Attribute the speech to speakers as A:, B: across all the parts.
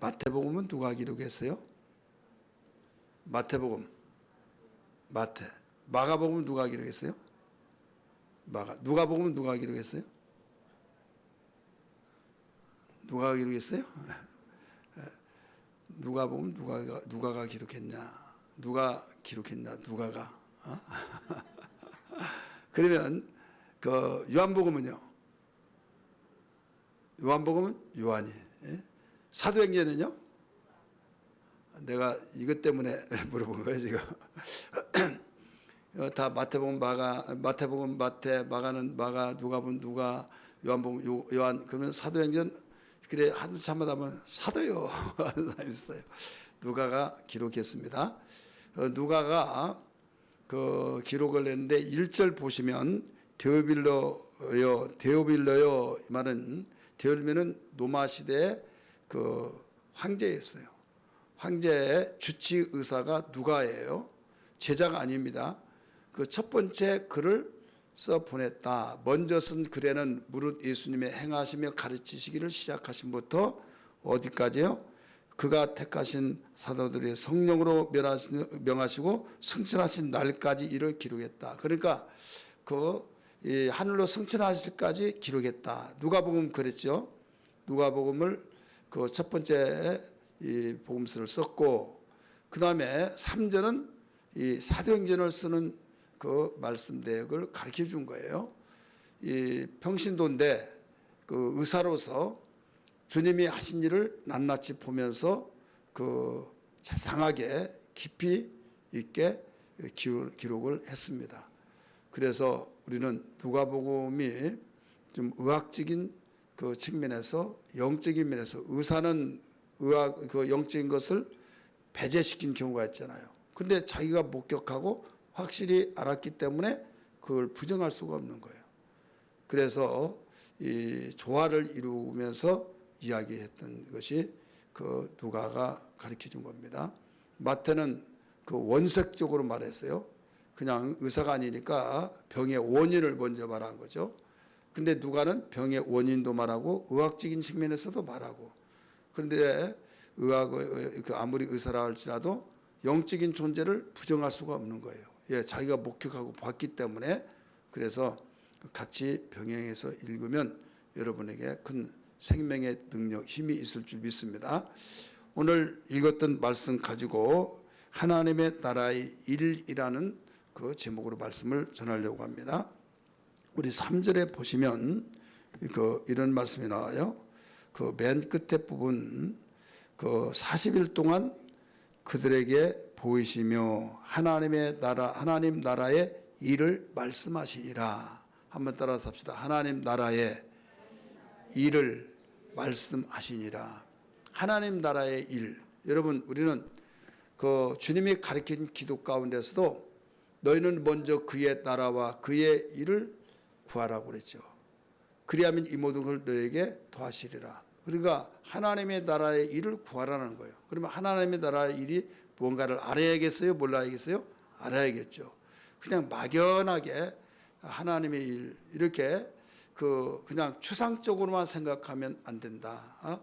A: 마태복음은 누가 기록했어요? 마태복음, 마태. 마가복음은 누가 기록했어요? 마가. 누가복음은 누가 기록했어요? 누가 기록했어요? 누가복음 누가가 기록했냐? 누가 기록했냐? 누가가. 그러면 그 요한복음은요? 요한복음은 요한이. 사도행전은요? 내가 이것 때문에 물어본 거예요 지금. 다 마태복음 마태복음 마태, 마가는 마가, 누가복음 누가, 요한복음 요한. 그러면 사도행전 그래 한참마다 하면 사도요 하는 사람이 있어요. 누가가 기록했습니다. 누가가 그 기록을 했는데 1절 보시면 데오빌러요 말은 데오빌러는 로마 시대의 그 황제였어요. 황제의 주치 의사가 누가예요. 제자가 아닙니다. 그 첫 번째 글을 써 보냈다. 먼저 쓴 글에는 무릇 예수님의 행하시며 가르치시기를 시작하신부터 어디까지요? 그가 택하신 사도들의 성령으로 명하시고 승천하신 날까지 이를 기록했다. 그러니까 그 하늘로 승천하실까지 기록했다. 누가복음 그랬죠. 누가복음을 그 첫 번째 이 복음서를 썼고, 그 다음에 3절은 이 사도행전을 쓰는 그 말씀 대역을 가르쳐 준 거예요. 이 평신도인데 그 의사로서 주님이 하신 일을 낱낱이 보면서 그 자상하게 깊이 있게 기록을 했습니다. 그래서 우리는 누가복음이 좀 의학적인 그 측면에서, 영적인 면에서 의사는 의학 그 영적인 것을 배제시킨 경우가 있잖아요. 근데 자기가 목격하고 확실히 알았기 때문에 그걸 부정할 수가 없는 거예요. 그래서 이 조화를 이루면서 이야기했던 것이 그 누가가 가르쳐 준 겁니다. 마태는 그 원색적으로 말했어요. 그냥 의사가 아니니까 병의 원인을 먼저 말한 거죠. 근데 누가는 병의 원인도 말하고 의학적인 측면에서도 말하고. 그런데 아무리 의사라 할지라도 영적인 존재를 부정할 수가 없는 거예요. 예, 자기가 목격하고 봤기 때문에. 그래서 같이 병행해서 읽으면 여러분에게 큰 생명의 능력, 힘이 있을 줄 믿습니다. 오늘 읽었던 말씀 가지고 하나님의 나라의 일이라는 그 제목으로 말씀을 전하려고 합니다. 우리 3절에 보시면 이런 말씀이 나와요. 그 맨 끝에 부분, 그 40일 동안 그들에게 보이시며 하나님 나라의 일을 말씀하시니라. 한번 따라서 합시다. 하나님 나라의 일을 말씀하시니라. 하나님 나라의 일. 여러분, 우리는 그 주님이 가르친 기도 가운데서도 너희는 먼저 그의 나라와 그의 일을 구하라고 그랬죠. 그리하면 이 모든 걸 너에게 더하시리라. 그러니까 하나님의 나라의 일을 구하라는 거예요. 그러면 하나님의 나라의 일이 무언가를 알아야겠어요? 몰라야겠어요? 알아야겠죠. 그냥 막연하게 하나님의 일 이렇게 그냥 추상적으로만 생각하면 안 된다.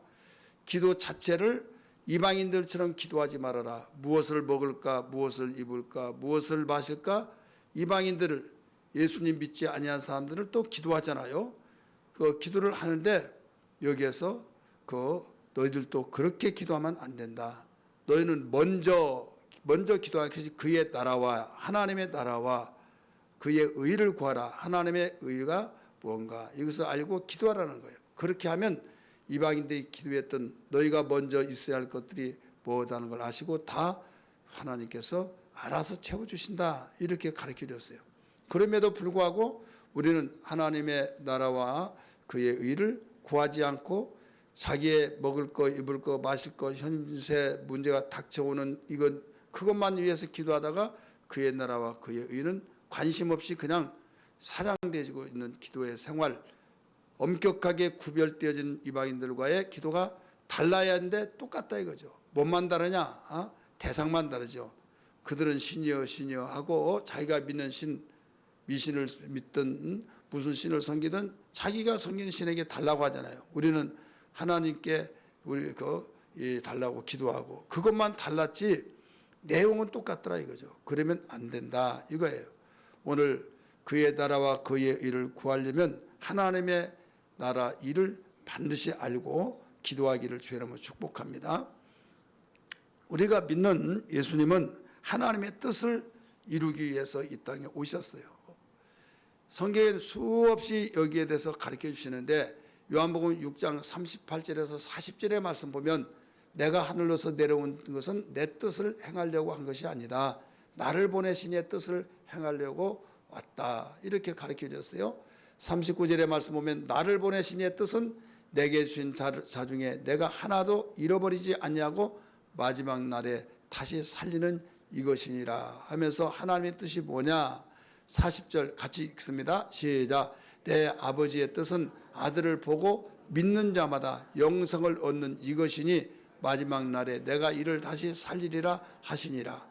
A: 기도 자체를 이방인들처럼 기도하지 말아라. 무엇을 먹을까? 무엇을 입을까? 무엇을 마실까? 이방인들을, 예수님 믿지 아니한 사람들을 또 기도하잖아요. 그 기도를 하는데 여기에서 너희들도 그렇게 기도하면 안 된다. 너희는 먼저 기도하기 위해서 그의 나라와 하나님의 나라와 그의 의를 구하라. 하나님의 의가 뭔가 이것을 알고 기도하라는 거예요. 그렇게 하면 이방인들이 기도했던 너희가 먼저 있어야 할 것들이 뭐다는 걸 아시고 다 하나님께서 알아서 채워주신다. 이렇게 가르쳐 줬어요. 그럼에도 불구하고 우리는 하나님의 나라와 그의 의를 구하지 않고 자기의 먹을 거, 입을 거, 마실 거, 현세 문제가 닥쳐오는 그것만 위해서 기도하다가 그의 나라와 그의 의는 관심 없이 그냥 사장되어지고 있는 기도의 생활, 엄격하게 구별되어진 이방인들과의 기도가 달라야 하는데 똑같다 이거죠. 뭐만 다르냐? 대상만 다르죠. 그들은 신이여 하고 자기가 믿는 신, 미신을 믿든 무슨 신을 섬기든 자기가 섬기는 신에게 달라고 하잖아요. 우리는 하나님께 우리 달라고 기도하고 그것만 달랐지 내용은 똑같더라 이거죠. 그러면 안 된다 이거예요. 오늘 그의 나라와 그의 일을 구하려면 하나님의 나라 일을 반드시 알고 기도하기를 주의 이름으로 축복합니다. 우리가 믿는 예수님은 하나님의 뜻을 이루기 위해서 이 땅에 오셨어요. 성경에 수없이 여기에 대해서 가르쳐 주시는데 요한복음 6장 38절에서 40절의 말씀 보면 내가 하늘로서 내려온 것은 내 뜻을 행하려고 한 것이 아니다. 나를 보내신 이의 뜻을 행하려고 왔다. 이렇게 가르쳐 주셨어요. 39절의 말씀 보면 나를 보내신 이의 뜻은 내게 주신 자 중에 내가 하나도 잃어버리지 않냐고 마지막 날에 다시 살리는 이것이니라 하면서 하나님의 뜻이 뭐냐? 40절 같이 읽습니다. 시작. 내 아버지의 뜻은 아들을 보고 믿는 자마다 영생을 얻는 이것이니 마지막 날에 내가 이를 다시 살리리라 하시니라.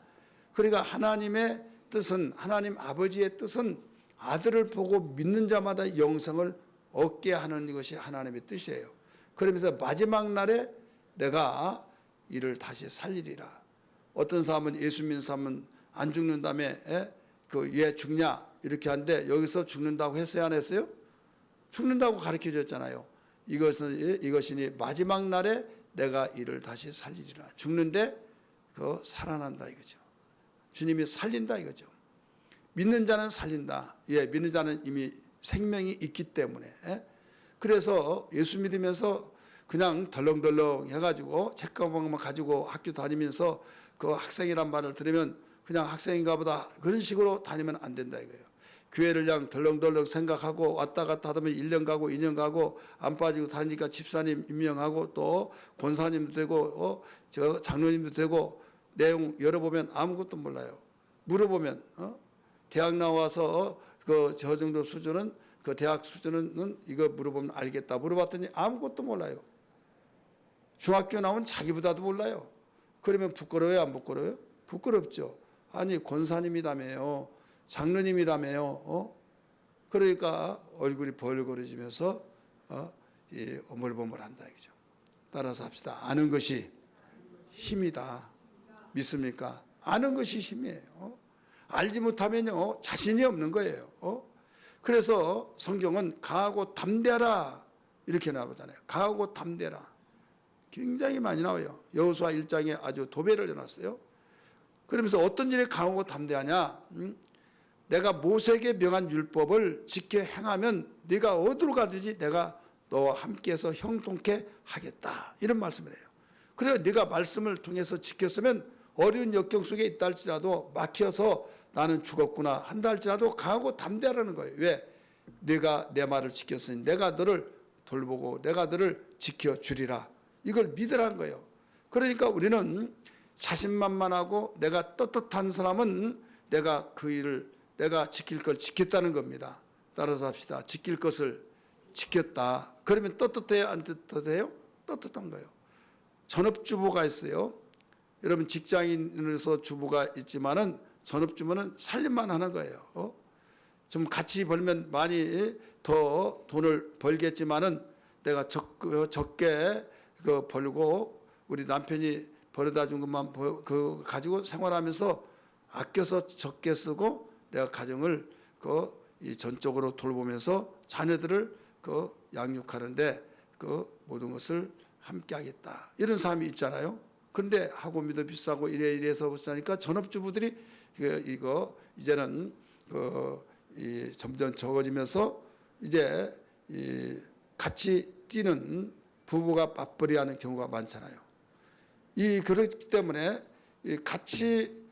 A: 그러니까 하나님의 뜻은 하나님 아버지의 뜻은 아들을 보고 믿는 자마다 영생을 얻게 하는 것이 하나님의 뜻이에요. 그러면서 마지막 날에 내가 이를 다시 살리리라. 어떤 사람은 예수 믿는 사람은 안 죽는다며 왜 죽냐 이렇게 하는데 여기서 죽는다고 했어요 안 했어요? 죽는다고 가르쳐 줬잖아요. 이것이니 마지막 날에 내가 이를 다시 살리리라. 죽는데 살아난다 이거죠. 주님이 살린다 이거죠. 믿는 자는 살린다. 믿는 자는 이미 생명이 있기 때문에. 그래서 예수 믿으면서 그냥 덜렁덜렁 해가지고 책가방만 가지고 학교 다니면서 그 학생이란 말을 들으면 그냥 학생인가 보다 그런 식으로 다니면 안 된다 이거예요. 교회를 그냥 덜렁덜렁 생각하고 왔다 갔다 하다 보면 1년 가고 2년 가고 안 빠지고 다니니까 집사님 임명하고 또 권사님도 되고 저 장로님도 되고 내용 열어보면 아무것도 몰라요. 물어보면 대학 나와서 저 정도 수준은 그 대학 수준은 이거 물어보면 알겠다. 물어봤더니 아무것도 몰라요. 중학교 나온 자기보다도 몰라요. 그러면 부끄러워요 안 부끄러워요? 부끄럽죠. 아니 권사님이라며요. 장로님이라며요. 그러니까 얼굴이 벌거려지면서 오물보물한다 이거죠. 따라서 합시다. 아는 것이 힘이다. 믿습니까? 아는 것이 힘이에요. 알지 못하면요 자신이 없는 거예요. 그래서 성경은 강하고 담대하라 이렇게 나오잖아요. 강하고 담대하라. 굉장히 많이 나와요. 여호수아 1장에 아주 도배를 해놨어요. 그러면서 어떤 일에 강하고 담대하냐? 내가 모세에게 명한 율법을 지켜 행하면 네가 어디로 가든지 내가 너와 함께해서 형통케 하겠다. 이런 말씀을 해요. 그래서 네가 말씀을 통해서 지켰으면 어려운 역경 속에 있다 할지라도 막혀서 나는 죽었구나 한다 할지라도 강하고 담대하라는 거예요. 왜? 네가 내 말을 지켰으니 내가 너를 돌보고 내가 너를 지켜주리라. 이걸 믿으라는 거예요. 그러니까 우리는 자신만만하고 내가 떳떳한 사람은 내가 그 일을 내가 지킬 걸 지켰다는 겁니다. 따라서 합시다. 지킬 것을 지켰다. 그러면 떳떳해요? 안 떳떳해요? 떳떳한 거예요. 전업주부가 있어요. 여러분 직장인으로서 주부가 있지만은 전업주부는 살림만 하는 거예요. 좀 같이 벌면 많이 더 돈을 벌겠지만은 내가 적게 벌고 우리 남편이 벌어다 준 것만 가지고 생활하면서 아껴서 적게 쓰고 내가 가정을 전적으로 돌보면서 자녀들을 양육하는데 모든 것을 함께 하겠다. 이런 사람이 있잖아요. 그런데 학원비도 비싸고 이래서 비싸니까 전업주부들이 이제는 점점 적어지면서 이제 같이 뛰는 부부가 맞벌이하는 경우가 많잖아요. 그렇기 때문에 같이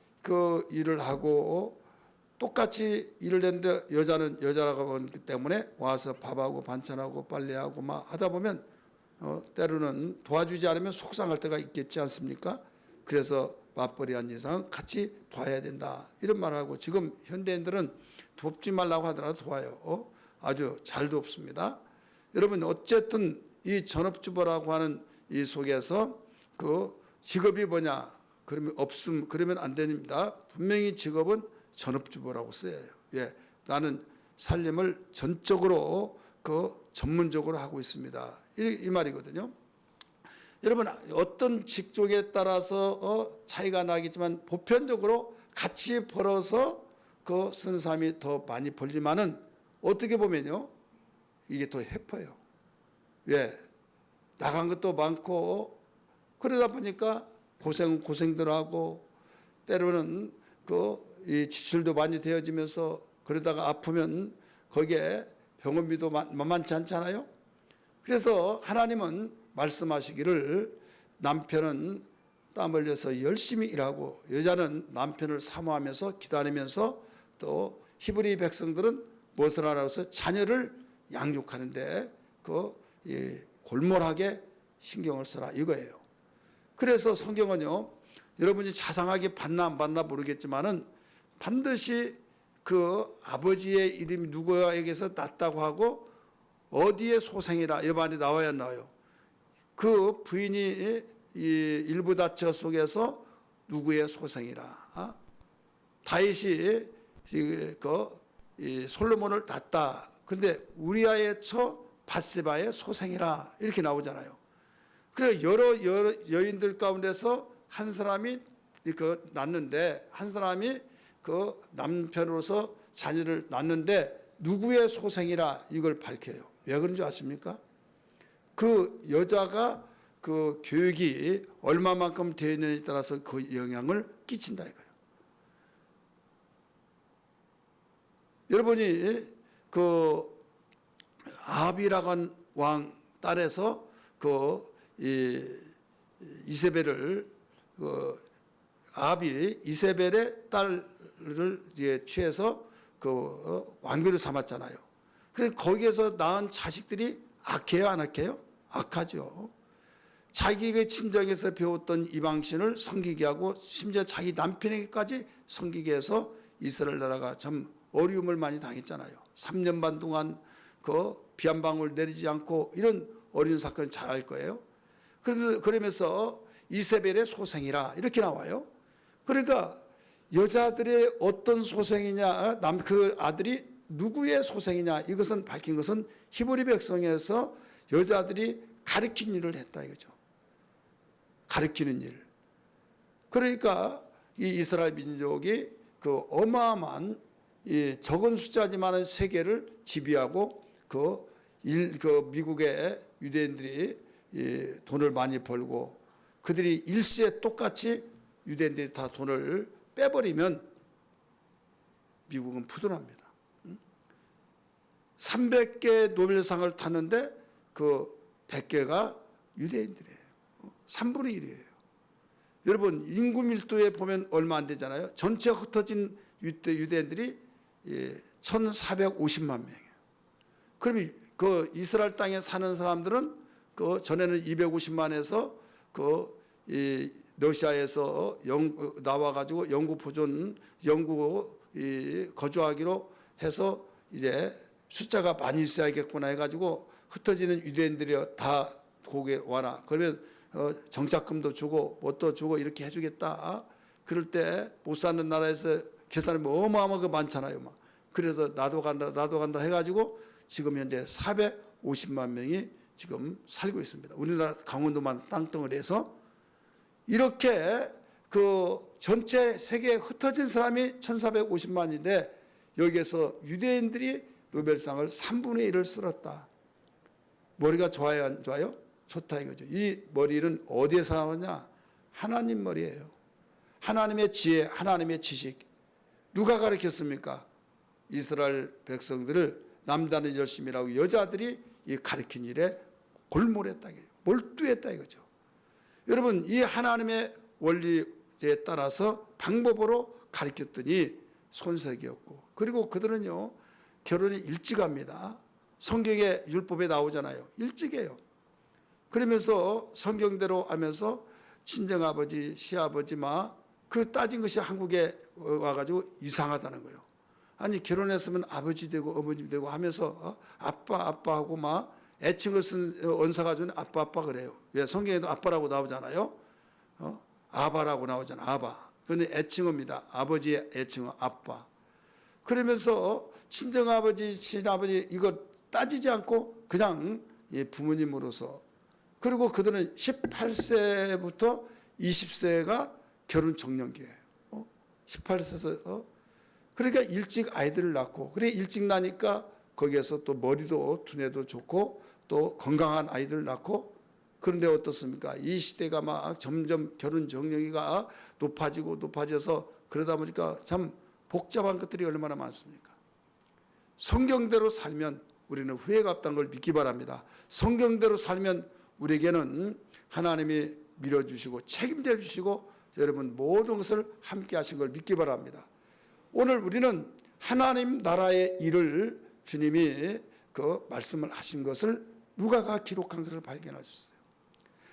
A: 일을 하고 똑같이 일을 했는데 여자는 여자라고 하기 때문에 와서 밥하고 반찬하고 빨래하고 막 하다 보면 때로는 도와주지 않으면 속상할 때가 있겠지 않습니까? 그래서 맞벌이한 이상 같이 도와야 된다 이런 말을 하고 지금 현대인들은 돕지 말라고 하더라도 도와요. 아주 잘 돕습니다. 여러분 어쨌든 이 전업주부라고 하는 이 속에서 직업이 뭐냐 그러면 그러면 안 됩니다. 분명히 직업은 전업주부라고 써요. 나는 살림을 전적으로 전문적으로 하고 있습니다. 이 말이거든요. 여러분 어떤 직종에 따라서 차이가 나겠지만 보편적으로 같이 벌어서 그 쓰는 사람이 더 많이 벌지만은 어떻게 보면요 이게 더 해퍼요. 왜? 나간 것도 많고 그러다 보니까 고생들 하고 때로는 이 지출도 많이 되어지면서 그러다가 아프면 거기에 병원비도 만만치 않잖아요. 그래서 하나님은 말씀하시기를 남편은 땀 흘려서 열심히 일하고 여자는 남편을 사모하면서 기다리면서 또 히브리 백성들은 무엇을 하라고 해서 자녀를 양육하는데 골몰하게 신경을 써라 이거예요. 그래서 성경은요 여러분이 자상하게 받나 안 받나 모르겠지만은 반드시 그 아버지의 이름이 누구에게서 났다고 하고 어디에 소생이라 이 말이 나와야 나와요. 그 부인이 이 일부다처 속에서 누구의 소생이라 다윗이 솔로몬을 낳았다. 그런데 우리아의 처 밧세바의 소생이라 이렇게 나오잖아요. 그래 여러 여인들 가운데서 한 사람이 낳는데 한 사람이 그 남편으로서 자녀를 낳는데 누구의 소생이라 이걸 밝혀요. 왜 그런 줄 아십니까? 그 여자가 그 교육이 얼마만큼 되어 있느냐에 따라서 그 영향을 끼친다 이거예요. 여러분이 그 아합이라고 한 왕 딸에서 이세벨을 아합이 이세벨의 딸을 취해서 왕비를 삼았잖아요. 그래서 거기에서 낳은 자식들이 악해요, 안 악해요? 악하죠. 자기의 친정에서 배웠던 이방신을 섬기게 하고 심지어 자기 남편에게까지 섬기게 해서 이스라엘 나라가 참 어려움을 많이 당했잖아요. 3년 반 동안 비 한 방울 내리지 않고 이런 어려운 사건 잘 알 거예요. 그러면서 이세벨의 소생이라 이렇게 나와요. 그러니까 여자들의 어떤 소생이냐, 그 아들이 누구의 소생이냐 이것은 밝힌 것은 히브리 백성에서 여자들이 가르친 일을 했다 이거죠. 가르치는 일. 그러니까 이 이스라엘 민족이 그 어마어마한 이 적은 숫자지만은 세계를 지배하고 미국의 유대인들이 돈을 많이 벌고 그들이 일시에 똑같이 유대인들이 다 돈을 빼버리면 미국은 부도납니다. 300개 노벨상을 탔는데 그 100개가 유대인들이에요. 3분의 1이에요. 여러분 인구 밀도에 보면 얼마 안 되잖아요. 전체 흩어진 유대인들이 1,450만 명이에요. 그럼 그 이스라엘 땅에 사는 사람들은 그 전에는 250만에서 이 러시아에서 나와가지고 영국 거주하기로 해서 이제 숫자가 많이 있어야겠구나 해가지고 흩어지는 유대인들이 다 거기에 와라. 그러면 정착금도 주고 뭣도 주고 이렇게 해주겠다. 그럴 때 못 사는 나라에서 계산하면 어마어마하게 많잖아요. 막. 그래서 나도 간다 해가지고 지금 현재 450만 명이 지금 살고 있습니다. 우리나라 강원도만 땅덩어리에서 이렇게 그 전체 세계에 흩어진 사람이 1,450만인데 여기에서 유대인들이 노벨상을 3분의 1을 쓸었다. 머리가 좋아요, 안 좋아요? 좋다 이거죠. 이 머리는 어디에서 나오냐? 하나님 머리예요. 하나님의 지혜, 하나님의 지식. 누가 가르쳤습니까? 이스라엘 백성들을 남자는 열심히 일하고 여자들이 이 가르친 일에 골몰했다, 몰두했다 이거죠. 여러분 이 하나님의 원리에 따라서 방법으로 가르쳤더니 손색이었고 그리고 그들은요 결혼이 일찍 합니다. 성경의 율법에 나오잖아요. 일찍해요. 그러면서 성경대로 하면서 친정아버지, 시아버지 그 따진 것이 한국에 와가지고 이상하다는 거예요. 아니 결혼했으면 아버지 되고 어머니 되고 하면서 아빠하고 애칭을 쓴 언사가 준 아빠 그래요. 왜 성경에도 아빠라고 나오잖아요. 아바라고 나오잖아. 아바. 그런데 애칭어입니다. 아버지의 애칭어 아빠. 그러면서 친정아버지, 친아버지 이거 따지지 않고 그냥 부모님으로서 그리고 그들은 18세부터 20세가 결혼 적령기예요. 18세에서 그러니까 일찍 아이들을 낳고, 그래 일찍 나니까 거기에서 또 머리도 두뇌도 좋고 또 건강한 아이들을 낳고. 그런데 어떻습니까? 이 시대가 막 점점 결혼 적령기가 높아져서 그러다 보니까 참 복잡한 것들이 얼마나 많습니까? 성경대로 살면 우리는 후회가 없다는 걸 믿기 바랍니다. 성경대로 살면 우리에게는 하나님이 밀어주시고 책임져 주시고 여러분 모든 것을 함께 하신 걸 믿기 바랍니다. 오늘 우리는 하나님 나라의 일을 주님이 그 말씀을 하신 것을 누가가 기록한 것을 발견하셨어요.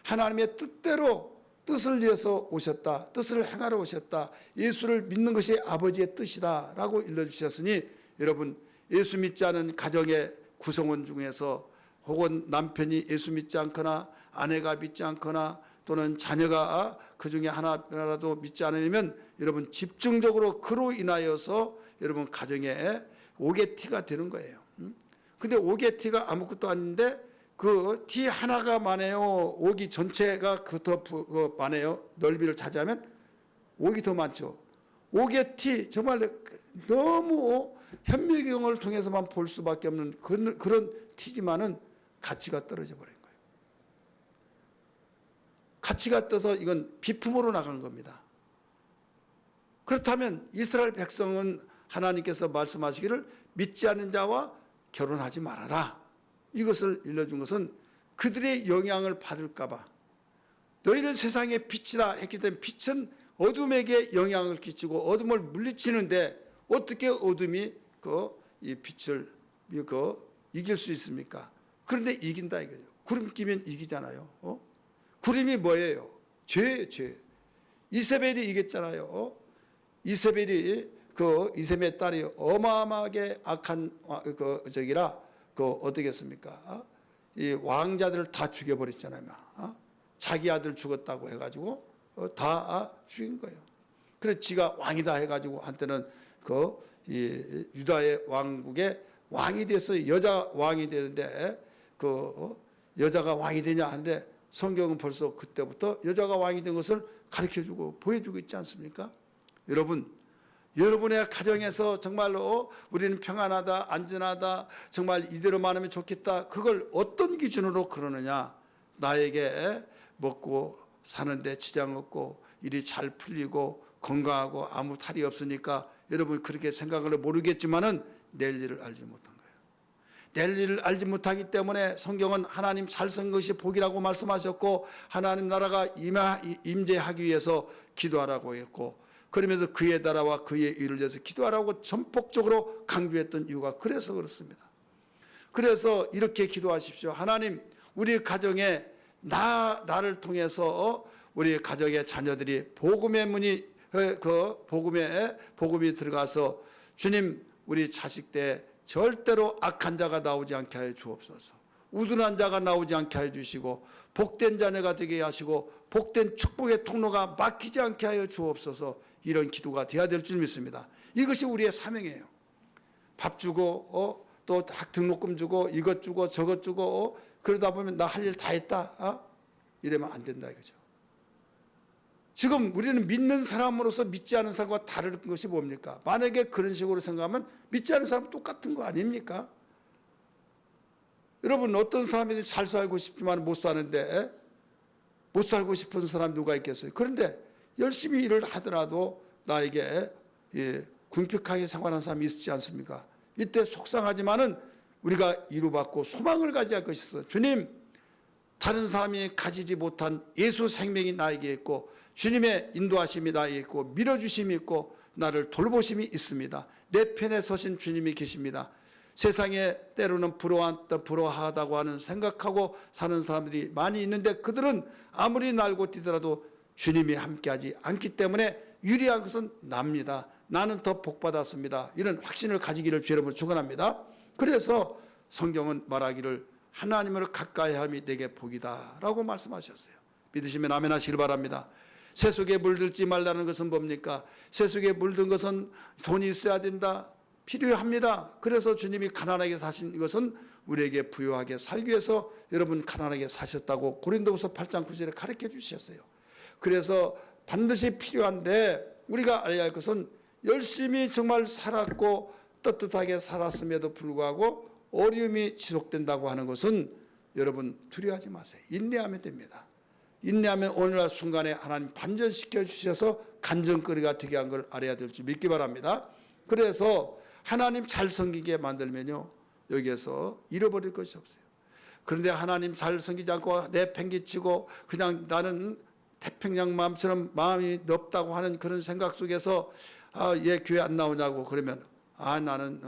A: 하나님의 뜻대로 뜻을 위해서 오셨다. 뜻을 행하러 오셨다. 예수를 믿는 것이 아버지의 뜻이다 라고 일러주셨으니, 여러분 예수 믿지 않은 가정의 구성원 중에서 혹은 남편이 예수 믿지 않거나 아내가 믿지 않거나 또는 자녀가 그 중에 하나라도 믿지 않으면 여러분 집중적으로 그로 인하여서 여러분 가정에 오개티가 되는 거예요. 근데 오개티가 아무것도 아닌데 그 티 하나가 많아요. 옥이 전체가 더 많아요. 넓이를 차지하면 옥이 더 많죠. 옥의 티 정말 너무 현미경을 통해서만 볼 수밖에 없는 그런 티지만은 가치가 떨어져 버린 거예요. 가치가 떠서 이건 비품으로 나간 겁니다. 그렇다면 이스라엘 백성은 하나님께서 말씀하시기를 믿지 않는 자와 결혼하지 말아라. 이것을 일러준 것은 그들의 영향을 받을까 봐. 너희는 세상의 빛이다 했기 때문에 빛은 어둠에게 영향을 끼치고 어둠을 물리치는데 어떻게 어둠이 이 빛을 이길 수 있습니까? 그런데 이긴다 이거죠. 구름 끼면 이기잖아요. 구름이 뭐예요? 죄예요, 죄. 이세벨이 이겼잖아요. 이세벨이 이세벨의 딸이 어마어마하게 악한 어떻겠습니까? 이 왕자들을 다 죽여버렸잖아요. 자기 아들 죽었다고 해가지고 다 죽인 거예요. 그래서 지가 왕이다 해가지고 한때는 이 유다의 왕국의 왕이 돼서 여자 왕이 되는데 여자가 왕이 되냐 하는데 성경은 벌써 그때부터 여자가 왕이 된 것을 가르쳐주고 보여주고 있지 않습니까? 여러분의 가정에서 정말로 우리는 평안하다, 안전하다, 정말 이대로만 하면 좋겠다. 그걸 어떤 기준으로 그러느냐? 나에게 먹고 사는데 지장 없고 일이 잘 풀리고 건강하고 아무 탈이 없으니까 여러분 그렇게 생각을 모르겠지만은 내일 일을 알지 못한 거예요. 내일 일을 알지 못하기 때문에 성경은 하나님 잘 쓴 것이 복이라고 말씀하셨고 하나님 나라가 임재하기 위해서 기도하라고 했고, 그러면서 그의 나라와 그의 일을 위해서 기도하라고 전폭적으로 강조했던 이유가 그래서 그렇습니다. 그래서 이렇게 기도하십시오. 하나님, 우리 가정에 나를 통해서 우리 가정의 자녀들이 복음의 문이 복음이 들어가서 주님 우리 자식 때 절대로 악한 자가 나오지 않게 하여 주옵소서. 우둔한 자가 나오지 않게 하여 주시고 복된 자녀가 되게 하시고 복된 축복의 통로가 막히지 않게 하여 주옵소서. 이런 기도가 돼야 될 줄 믿습니다. 이것이 우리의 사명이에요. 밥 주고 또 등록금 주고 이것 주고 저것 주고 그러다 보면 나 할 일 다 했다 이러면 안 된다 이거죠. 지금 우리는 믿는 사람으로서 믿지 않은 사람과 다른 것이 뭡니까? 만약에 그런 식으로 생각하면 믿지 않은 사람 똑같은 거 아닙니까? 여러분 어떤 사람이 잘 살고 싶지만 못 사는데 못 살고 싶은 사람 누가 있겠어요? 그런데 열심히 일을 하더라도 나에게 궁핍하게 생활하는 사람이 있지 않습니까? 이때 속상하지만은 우리가 이루받고 소망을 가져야 할 것이 있어. 주님, 다른 사람이 가지지 못한 예수 생명이 나에게 있고 주님의 인도하심이 나에게 있고 밀어주심이 있고 나를 돌보심이 있습니다. 내 편에 서신 주님이 계십니다. 세상에 때로는 부러워하다고 하는 생각하고 사는 사람들이 많이 있는데 그들은 아무리 날고 뛰더라도 주님이 함께하지 않기 때문에 유리한 것은 납니다. 나는 더 복받았습니다. 이런 확신을 가지기를 주의 이름으로 축원합니다. 그래서 성경은 말하기를 하나님을 가까이 함이 내게 복이다 라고 말씀하셨어요. 믿으시면 아멘 하시길 바랍니다. 세속에 물들지 말라는 것은 뭡니까? 세속에 물든 것은 돈이 있어야 된다. 필요합니다. 그래서 주님이 가난하게 사신 것은 우리에게 부유하게 살기 위해서 여러분 가난하게 사셨다고 고린도후서 8장 9절에 가르쳐 주셨어요. 그래서 반드시 필요한데 우리가 알아야 할 것은 열심히 정말 살았고 떳떳하게 살았음에도 불구하고 어려움이 지속된다고 하는 것은 여러분 두려워하지 마세요. 인내하면 됩니다. 인내하면 오늘날 순간에 하나님 반전시켜 주셔서 간증거리가 되게 한 걸 알아야 될 줄 믿기 바랍니다. 그래서 하나님 잘 섬기게 만들면요 여기에서 잃어버릴 것이 없어요. 그런데 하나님 잘 섬기지 않고 내팽개치고 그냥 나는 태평양 마음처럼 마음이 넓다고 하는 그런 생각 속에서 얘 교회 안 나오냐고 그러면 나는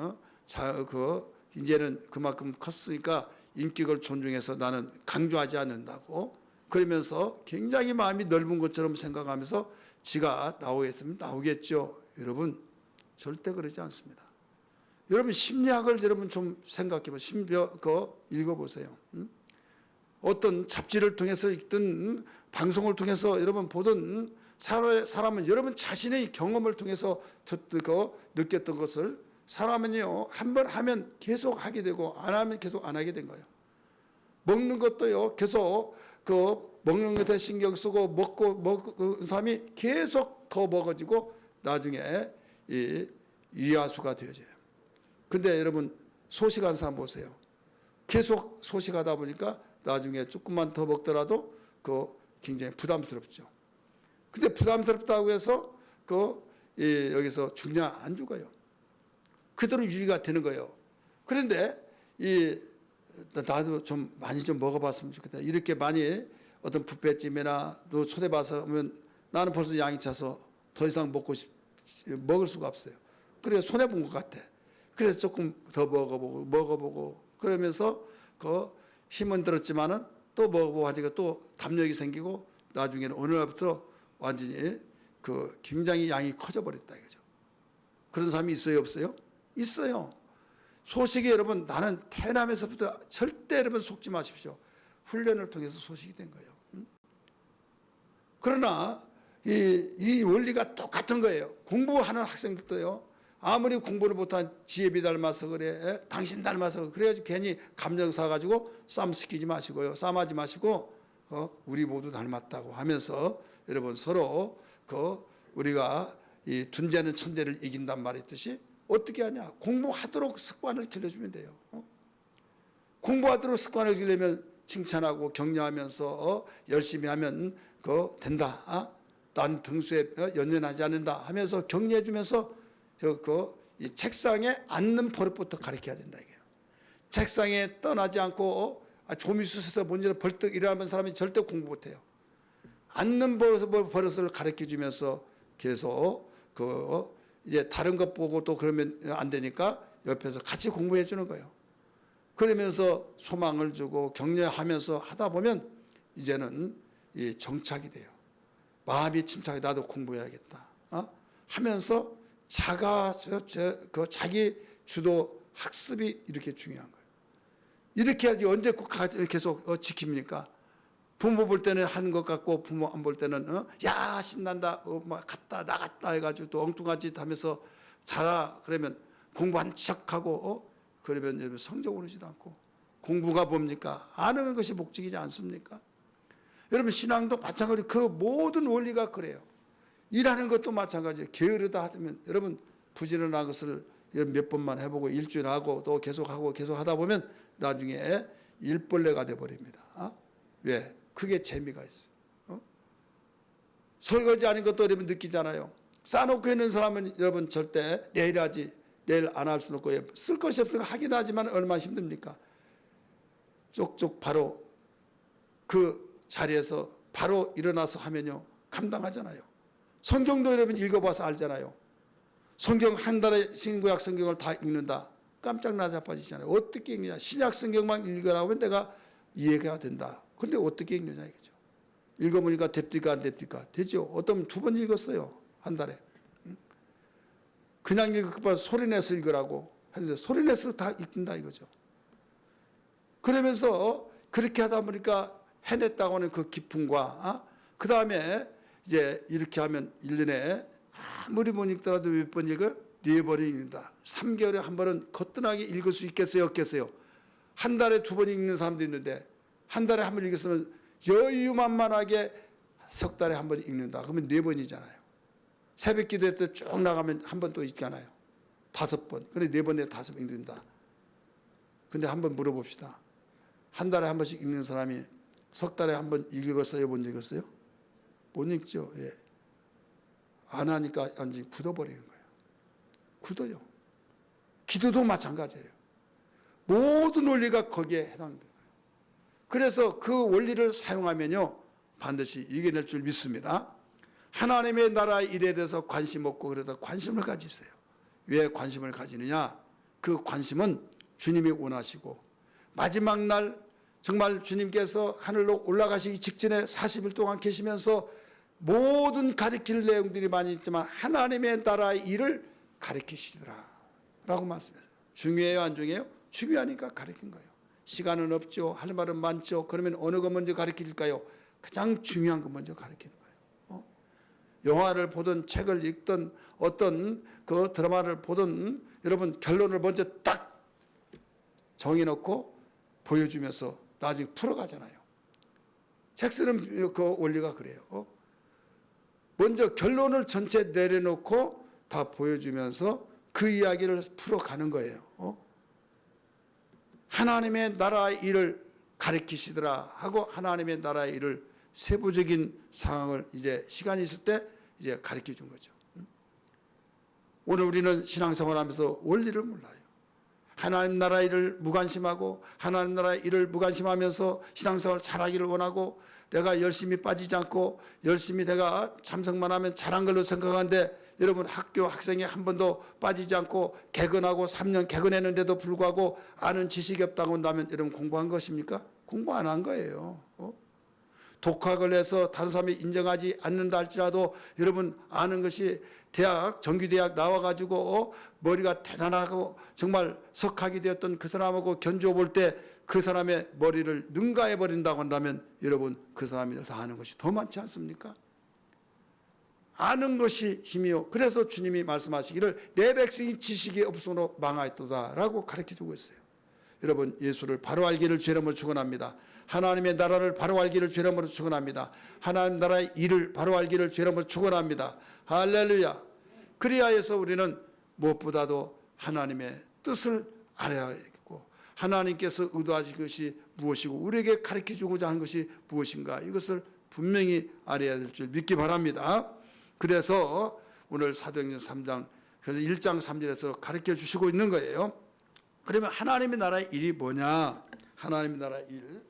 A: 이제는 그만큼 컸으니까 인격을 존중해서 나는 강조하지 않는다고 그러면서 굉장히 마음이 넓은 것처럼 생각하면서 지가 나오겠으면 나오겠죠. 여러분 절대 그러지 않습니다. 여러분 심리학을 여러분 좀 생각해보세요. 심리학 읽어보세요. 어떤 잡지를 통해서 읽든 방송을 통해서 여러분 보던 사람은 여러분 자신의 경험을 통해서 느꼈던 것을 사람은요 한 번 하면 계속 하게 되고 안 하면 계속 안 하게 된 거예요. 먹는 것도요 계속 먹는 것에 신경 쓰고 먹고 사람이 계속 더 먹어지고 나중에 이 위화수가 되어져요. 근데 여러분 소식한 사람 보세요. 계속 소식하다 보니까 나중에 조금만 더 먹더라도 굉장히 부담스럽죠. 근데 부담스럽다고 해서 여기서 죽냐 안 죽어요. 그대로 유지가 되는 거예요. 그런데 나도 좀 많이 좀 먹어봤으면 좋겠다. 이렇게 많이 어떤 뷔페집이나 또 초대받아서 오면 나는 벌써 양이 차서 더 이상 먹을 수가 없어요. 그래서 손해본 것 같아. 그래서 조금 더 먹어보고 그러면서 힘은 들었지만은 또 먹어보고 하니까 또 담력이 생기고 나중에는 어느 날부터 완전히 굉장히 양이 커져버렸다 이거죠. 그런 사람이 있어요 없어요? 있어요. 소식이 여러분 나는 태어나면서부터 절대 여러분 속지 마십시오. 훈련을 통해서 소식이 된 거예요. 그러나 이 원리가 똑같은 거예요. 공부하는 학생들도요. 아무리 공부를 못한 지혜비 닮아서 그래, 당신 닮아서 그래가지고 괜히 감정 사가지고 싸움 시키지 마시고요. 싸움하지 마시고 우리 모두 닮았다고 하면서 여러분 서로 우리가 이 둔재는 천재를 이긴단 말이 있듯이 어떻게 하냐? 공부하도록 습관을 길러주면 돼요. 공부하도록 습관을 길려면 칭찬하고 격려하면서 열심히 하면 된다. 난 등수에 연연하지 않는다 하면서 격려해주면서 이 책상에 앉는 버릇부터 가르쳐야 된다 이게요. 책상에 떠나지 않고 조미수에서 뭔지를 벌떡 일어나는 사람이 절대 공부 못해요. 앉는 버릇을 가르쳐주면서 계속 이제 다른 것 보고 또 그러면 안 되니까 옆에서 같이 공부해 주는 거예요. 그러면서 소망을 주고 격려하면서 하다 보면 이제는 이 정착이 돼요. 마음이 침착해 나도 공부해야겠다 하면서 자기 주도 학습이 이렇게 중요한 거예요. 이렇게 해야지 언제 계속 지킵니까? 부모 볼 때는 하는 것 같고 부모 안 볼 때는 야 신난다 막 갔다 나갔다 해가지고 또 엉뚱한 짓 하면서 자라 그러면 공부한 척하고 그러면 여러분 성적 오르지도 않고 공부가 뭡니까? 아는 것이 목적이지 않습니까? 여러분 신앙도 마찬가지로 그 모든 원리가 그래요. 일하는 것도 마찬가지예요. 게으르다 하면 여러분 부지런한 것을 몇 번만 해보고 일주일 하고 또 계속하고 계속 하다 보면 나중에 일벌레가 돼버립니다. 왜? 그게 재미가 있어요. 설거지 하는 것도 여러분 느끼잖아요. 싸놓고 있는 사람은 여러분 절대 내일 하지 내일 안 할 수는 없고 쓸 것이 없으니까 하긴 하지만 얼마나 힘듭니까? 쪽쪽 바로 그 자리에서 바로 일어나서 하면요 감당하잖아요. 성경도 여러분 읽어봐서 알잖아요. 성경 한 달에 신구약 성경을 다 읽는다. 깜짝 나자빠지잖아요. 어떻게 읽느냐. 신약 성경만 읽으라고 하면 내가 이해가 된다. 그런데 어떻게 읽느냐 이거죠. 읽어보니까 됩니까 안 됩니까? 되죠. 어떤 2번 읽었어요. 한 달에. 그냥 읽을 것보다 소리내서 읽으라고 하는데 소리내서 다 읽는다 이거죠. 그러면서 그렇게 하다 보니까 해냈다고 하는 그 기쁨과 그 다음에 이제 이렇게 하면 1년에 아무리 못 읽더라도 몇 번 읽어요? 4번을 읽는다. 3개월에 한 번은 거뜬하게 읽을 수 있겠어요? 없겠어요? 한 달에 2번 읽는 사람도 있는데 한 달에 한 번 읽었으면 여유만만하게 석 달에 한 번 읽는다. 그러면 4번이잖아요. 새벽 기도회 때 쭉 나가면 한 번 또 읽잖아요. 5번. 그래 4번에 5번 읽는다. 근데 한번 물어봅시다. 한 달에 한 번씩 읽는 사람이 석 달에 한 번 읽었어요? 못 읽었어요? 못 읽죠. 예. 안 하니까 완전히 굳어버리는 거예요. 굳어요. 기도도 마찬가지예요. 모든 원리가 거기에 해당돼요. 그래서 그 원리를 사용하면요 반드시 이겨낼 줄 믿습니다. 하나님의 나라 일에 대해서 관심 없고 그러다 관심을 가지세요. 왜 관심을 가지느냐? 그 관심은 주님이 원하시고 마지막 날 정말 주님께서 하늘로 올라가시기 직전에 40일 동안 계시면서 모든 가르칠 내용들이 많이 있지만 하나님의 나라의 일을 가르치시더라 라고 말씀했어요. 중요해요 안 중요해요? 중요하니까 가르친 거예요. 시간은 없죠. 할 말은 많죠. 그러면 어느 거 먼저 가르칠까요? 가장 중요한 거 먼저 가르치는 거예요. 영화를 보든 책을 읽든 어떤 그 드라마를 보든 여러분 결론을 먼저 딱 정해놓고 보여주면서 나중에 풀어가잖아요. 책 쓰는 그 원리가 그래요. 먼저 결론을 전체 내려놓고 다 보여주면서 그 이야기를 풀어가는 거예요. 하나님의 나라의 일을 가르치시더라 하고 하나님의 나라의 일을 세부적인 상황을 이제 시간이 있을 때 이제 가르쳐 준 거죠. 오늘 우리는 신앙생활 하면서 원리를 몰라요. 하나님 나라 일을 무관심하고 하나님 나라 일을 무관심하면서 신앙생활 잘하기를 원하고 내가 열심히 빠지지 않고 열심히 내가 참석만 하면 잘한 걸로 생각하는데 여러분 학교 학생이 한 번도 빠지지 않고 개근하고 3년 개근했는데도 불구하고 아는 지식이 없다고 한다면 여러분 공부한 것입니까? 공부 안 한 거예요. 독학을 해서 다른 사람이 인정하지 않는다 할지라도 여러분 아는 것이 대학 정규대학 나와가지고 머리가 대단하고 정말 석학이 되었던 그 사람하고 견주어 볼 때 그 사람의 머리를 능가해 버린다고 한다면 여러분 그 사람이 다 아는 것이 더 많지 않습니까? 아는 것이 힘이요. 그래서 주님이 말씀하시기를 내 백성이 지식이 없으므로 망하였도다라고 가르쳐주고 있어요. 여러분 예수를 바로 알기를 주 이름으로 축원합니다. 하나님의 나라를 바로 알기를 주 이름으로 축원합니다. 하나님 나라의 일을 바로 알기를 주 이름으로 축원합니다. 할렐루야. 그리하여서 우리는 무엇보다도 하나님의 뜻을 알아야겠고 하나님께서 의도하신 것이 무엇이고 우리에게 가르쳐주고자 하는 것이 무엇인가 이것을 분명히 알아야 될 줄 믿기 바랍니다. 그래서 오늘 사도행전 3장 그래서 1장 3절에서 가르쳐 주시고 있는 거예요. 그러면 하나님의 나라의 일이 뭐냐? 하나님의 나라의 일.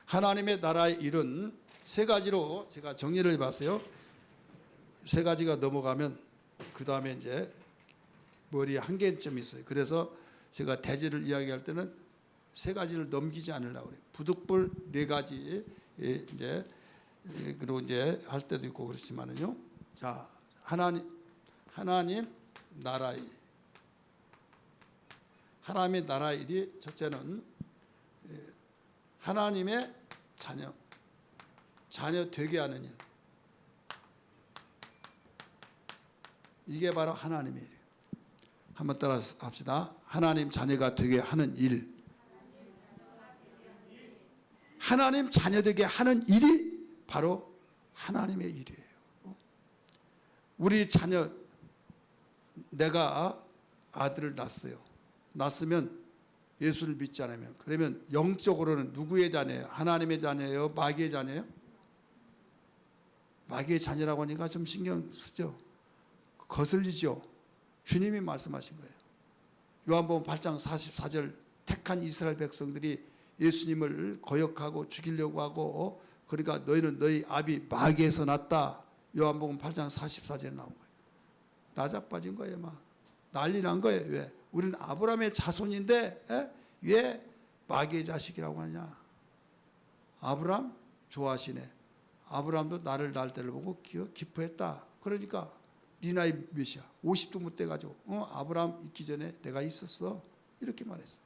A: 하나님의 나라의 일은 세 가지로 제가 정리를 해봤어요. 세 가지가 넘어가면 그 다음에 이제 머리에 한계점이 있어요. 그래서 제가 대지를 이야기할 때는 세 가지를 넘기지 않으려고 그래요. 부득불 네 가지 이제 그리고 이제 할 때도 있고 그렇지만은요. 자 하나님 나라의 하나님의 나라의 일이 첫째는 하나님의 자녀 되게 하는 일. 이게 바로 하나님의 일이에요. 한번 따라 합시다. 하나님 자녀가 되게 하는 일. 하나님 자녀 되게 하는 일이 바로 하나님의 일이에요. 우리 자녀 내가 아들을 낳았어요. 낳았으면 예수를 믿지 않으면 그러면 영적으로는 누구의 자녀예요? 하나님의 자녀예요? 마귀의 자녀예요? 마귀의 자녀라고 하니까 좀 신경 쓰죠. 거슬리죠. 주님이 말씀하신 거예요. 요한복음 8장 44절 택한 이스라엘 백성들이 예수님을 거역하고 죽이려고 하고 그러니까 너희는 너희 아비 마귀에서 났다. 요한복음 8장 44절에 나온 거예요. 나자빠진 거예요. 막 난리 난 거예요. 왜? 우리는 아브라함의 자손인데 왜 마귀의 자식이라고 하냐. 아브라함 좋아하시네. 아브라함도 나를 낳을 때를 보고 기뻐했다. 그러니까 네 나이 몇이야? 50도 못 돼가지고 아브라함 있기 전에 내가 있었어. 이렇게 말했어.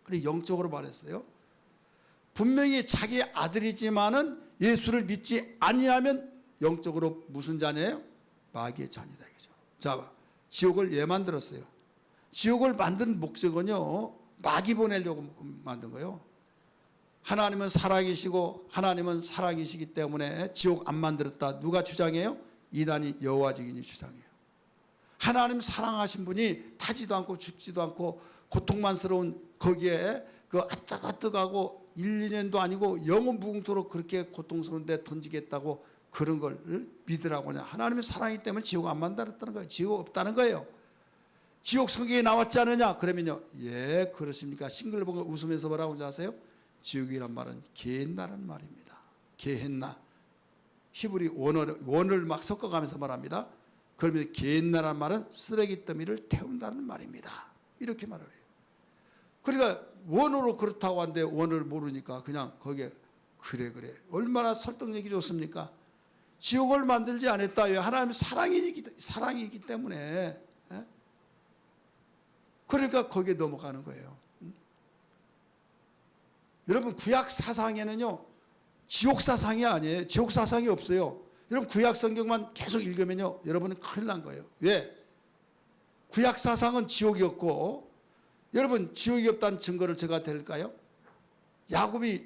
A: 그리고 영적으로 말했어요. 분명히 자기 아들이지만은 예수를 믿지 아니하면 영적으로 무슨 자녀예요? 마귀의 자녀다 이거죠. 자, 지옥을 왜 만들었어요? 지옥을 만든 목적은요, 마귀 보내려고 만든 거예요. 하나님은 사랑이시고 하나님은 사랑이시기 때문에 지옥 안 만들었다. 누가 주장해요? 이단이 여호와 증인이 주장해요. 하나님 사랑하신 분이 타지도 않고 죽지도 않고 고통만스러운 거기에 그 아뜩아뜩하고 1, 2년도 아니고 영원 무궁토록 그렇게 고통스러운데 던지겠다고 그런 걸 믿으라고 하냐. 하나님의 사랑이기 때문에 지옥 안 만들었다는 거예요. 지옥 없다는 거예요. 지옥 성경에 나왔지 않느냐? 그러면요, 예, 그렇습니까? 싱글벙글 웃으면서 뭐라고 하는지 아세요? 지옥이란 말은 게헨나라는 말입니다. 게헨나. 히브리 원어를 막 섞어가면서 말합니다. 그러면 게헨나라는 말은 쓰레기 더미를 태운다는 말입니다. 이렇게 말을 해요. 그러니까 원어로 그렇다고 하는데 원어를 모르니까 그냥 거기에 그래 얼마나 설득력이 좋습니까? 지옥을 만들지 않았다. 왜? 하나님의 사랑이기 때문에. 그러니까 거기에 넘어가는 거예요. 여러분, 구약 사상에는요, 지옥 사상이 아니에요. 지옥 사상이 없어요. 여러분, 구약 성경만 계속 읽으면요, 여러분은 큰일 난 거예요. 왜? 구약 사상은 지옥이 없고, 여러분, 지옥이 없다는 증거를 제가 드릴까요?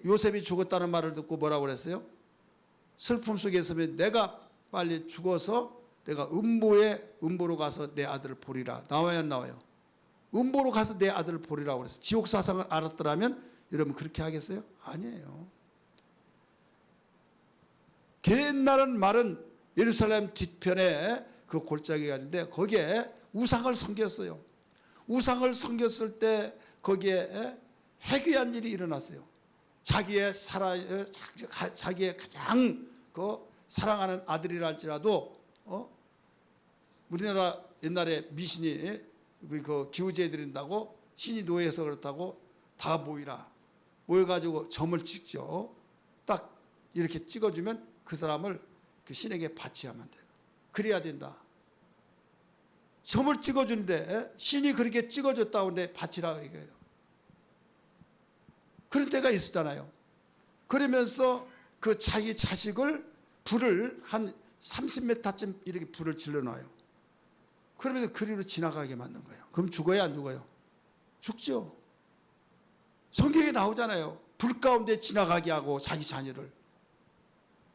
A: 요셉이 죽었다는 말을 듣고 뭐라고 그랬어요? 슬픔 속에 있으면 내가 빨리 죽어서 내가 음보로 가서 내 아들을 보리라. 나와요, 안 나와요? 음보로 가서 내 아들을 보리라고 그랬어요. 지옥 사상을 알았더라면 여러분 그렇게 하겠어요? 아니에요. 게헨나라는 말은 예루살렘 뒤편에 그 골짜기가 있는데 거기에 우상을 섬겼어요. 우상을 섬겼을 때 거기에 해괴한 일이 일어났어요. 자기의 가장 그 사랑하는 아들이랄지라도 우리나라 옛날에 미신이 그 기우제 드린다고 신이 노예해서 그렇다고 다 모여가지고 점을 찍죠. 딱 이렇게 찍어주면 그 사람을 그 신에게 바치하면 돼요. 그래야 된다. 점을 찍어주는데 신이 그렇게 찍어줬다고 하는데 바치라 이거예요. 그런 때가 있었잖아요. 그러면서 그 자기 자식을 불을 한 30m쯤 이렇게 불을 질러놔요. 그러면 그리로 지나가게 만든 거예요. 그럼 죽어야 안 죽어요? 죽죠. 성경에 나오잖아요. 불 가운데 지나가게 하고 자기 자녀를.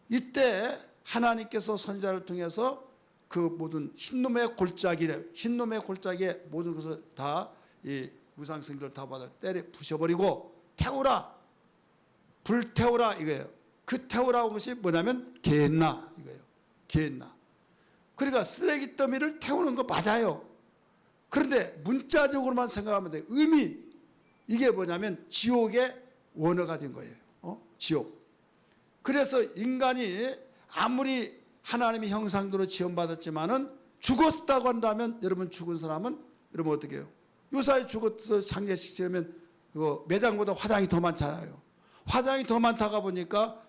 A: 이때 하나님께서 선지자를 통해서 그 모든 흰놈의 골짜기에 모든 것을 다 이 우상성들을 다 받아 때려 부셔버리고 태우라, 불태우라 이거예요. 그 태우라는 것이 뭐냐면 게헨나 이거예요. 게헨나. 그러니까 쓰레기 더미를 태우는 거 맞아요. 그런데 문자적으로만 생각하면 돼. 의미 이게 뭐냐면 지옥의 원어가 된 거예요. 지옥. 그래서 인간이 아무리 하나님의 형상대로 지원받았지만은 죽었다고 한다면 여러분 죽은 사람은 여러분 어떻게 해요? 요사이 죽어서 장례식 치르면 그거 매장보다 화장이 더 많잖아요. 화장이 더 많다가 보니까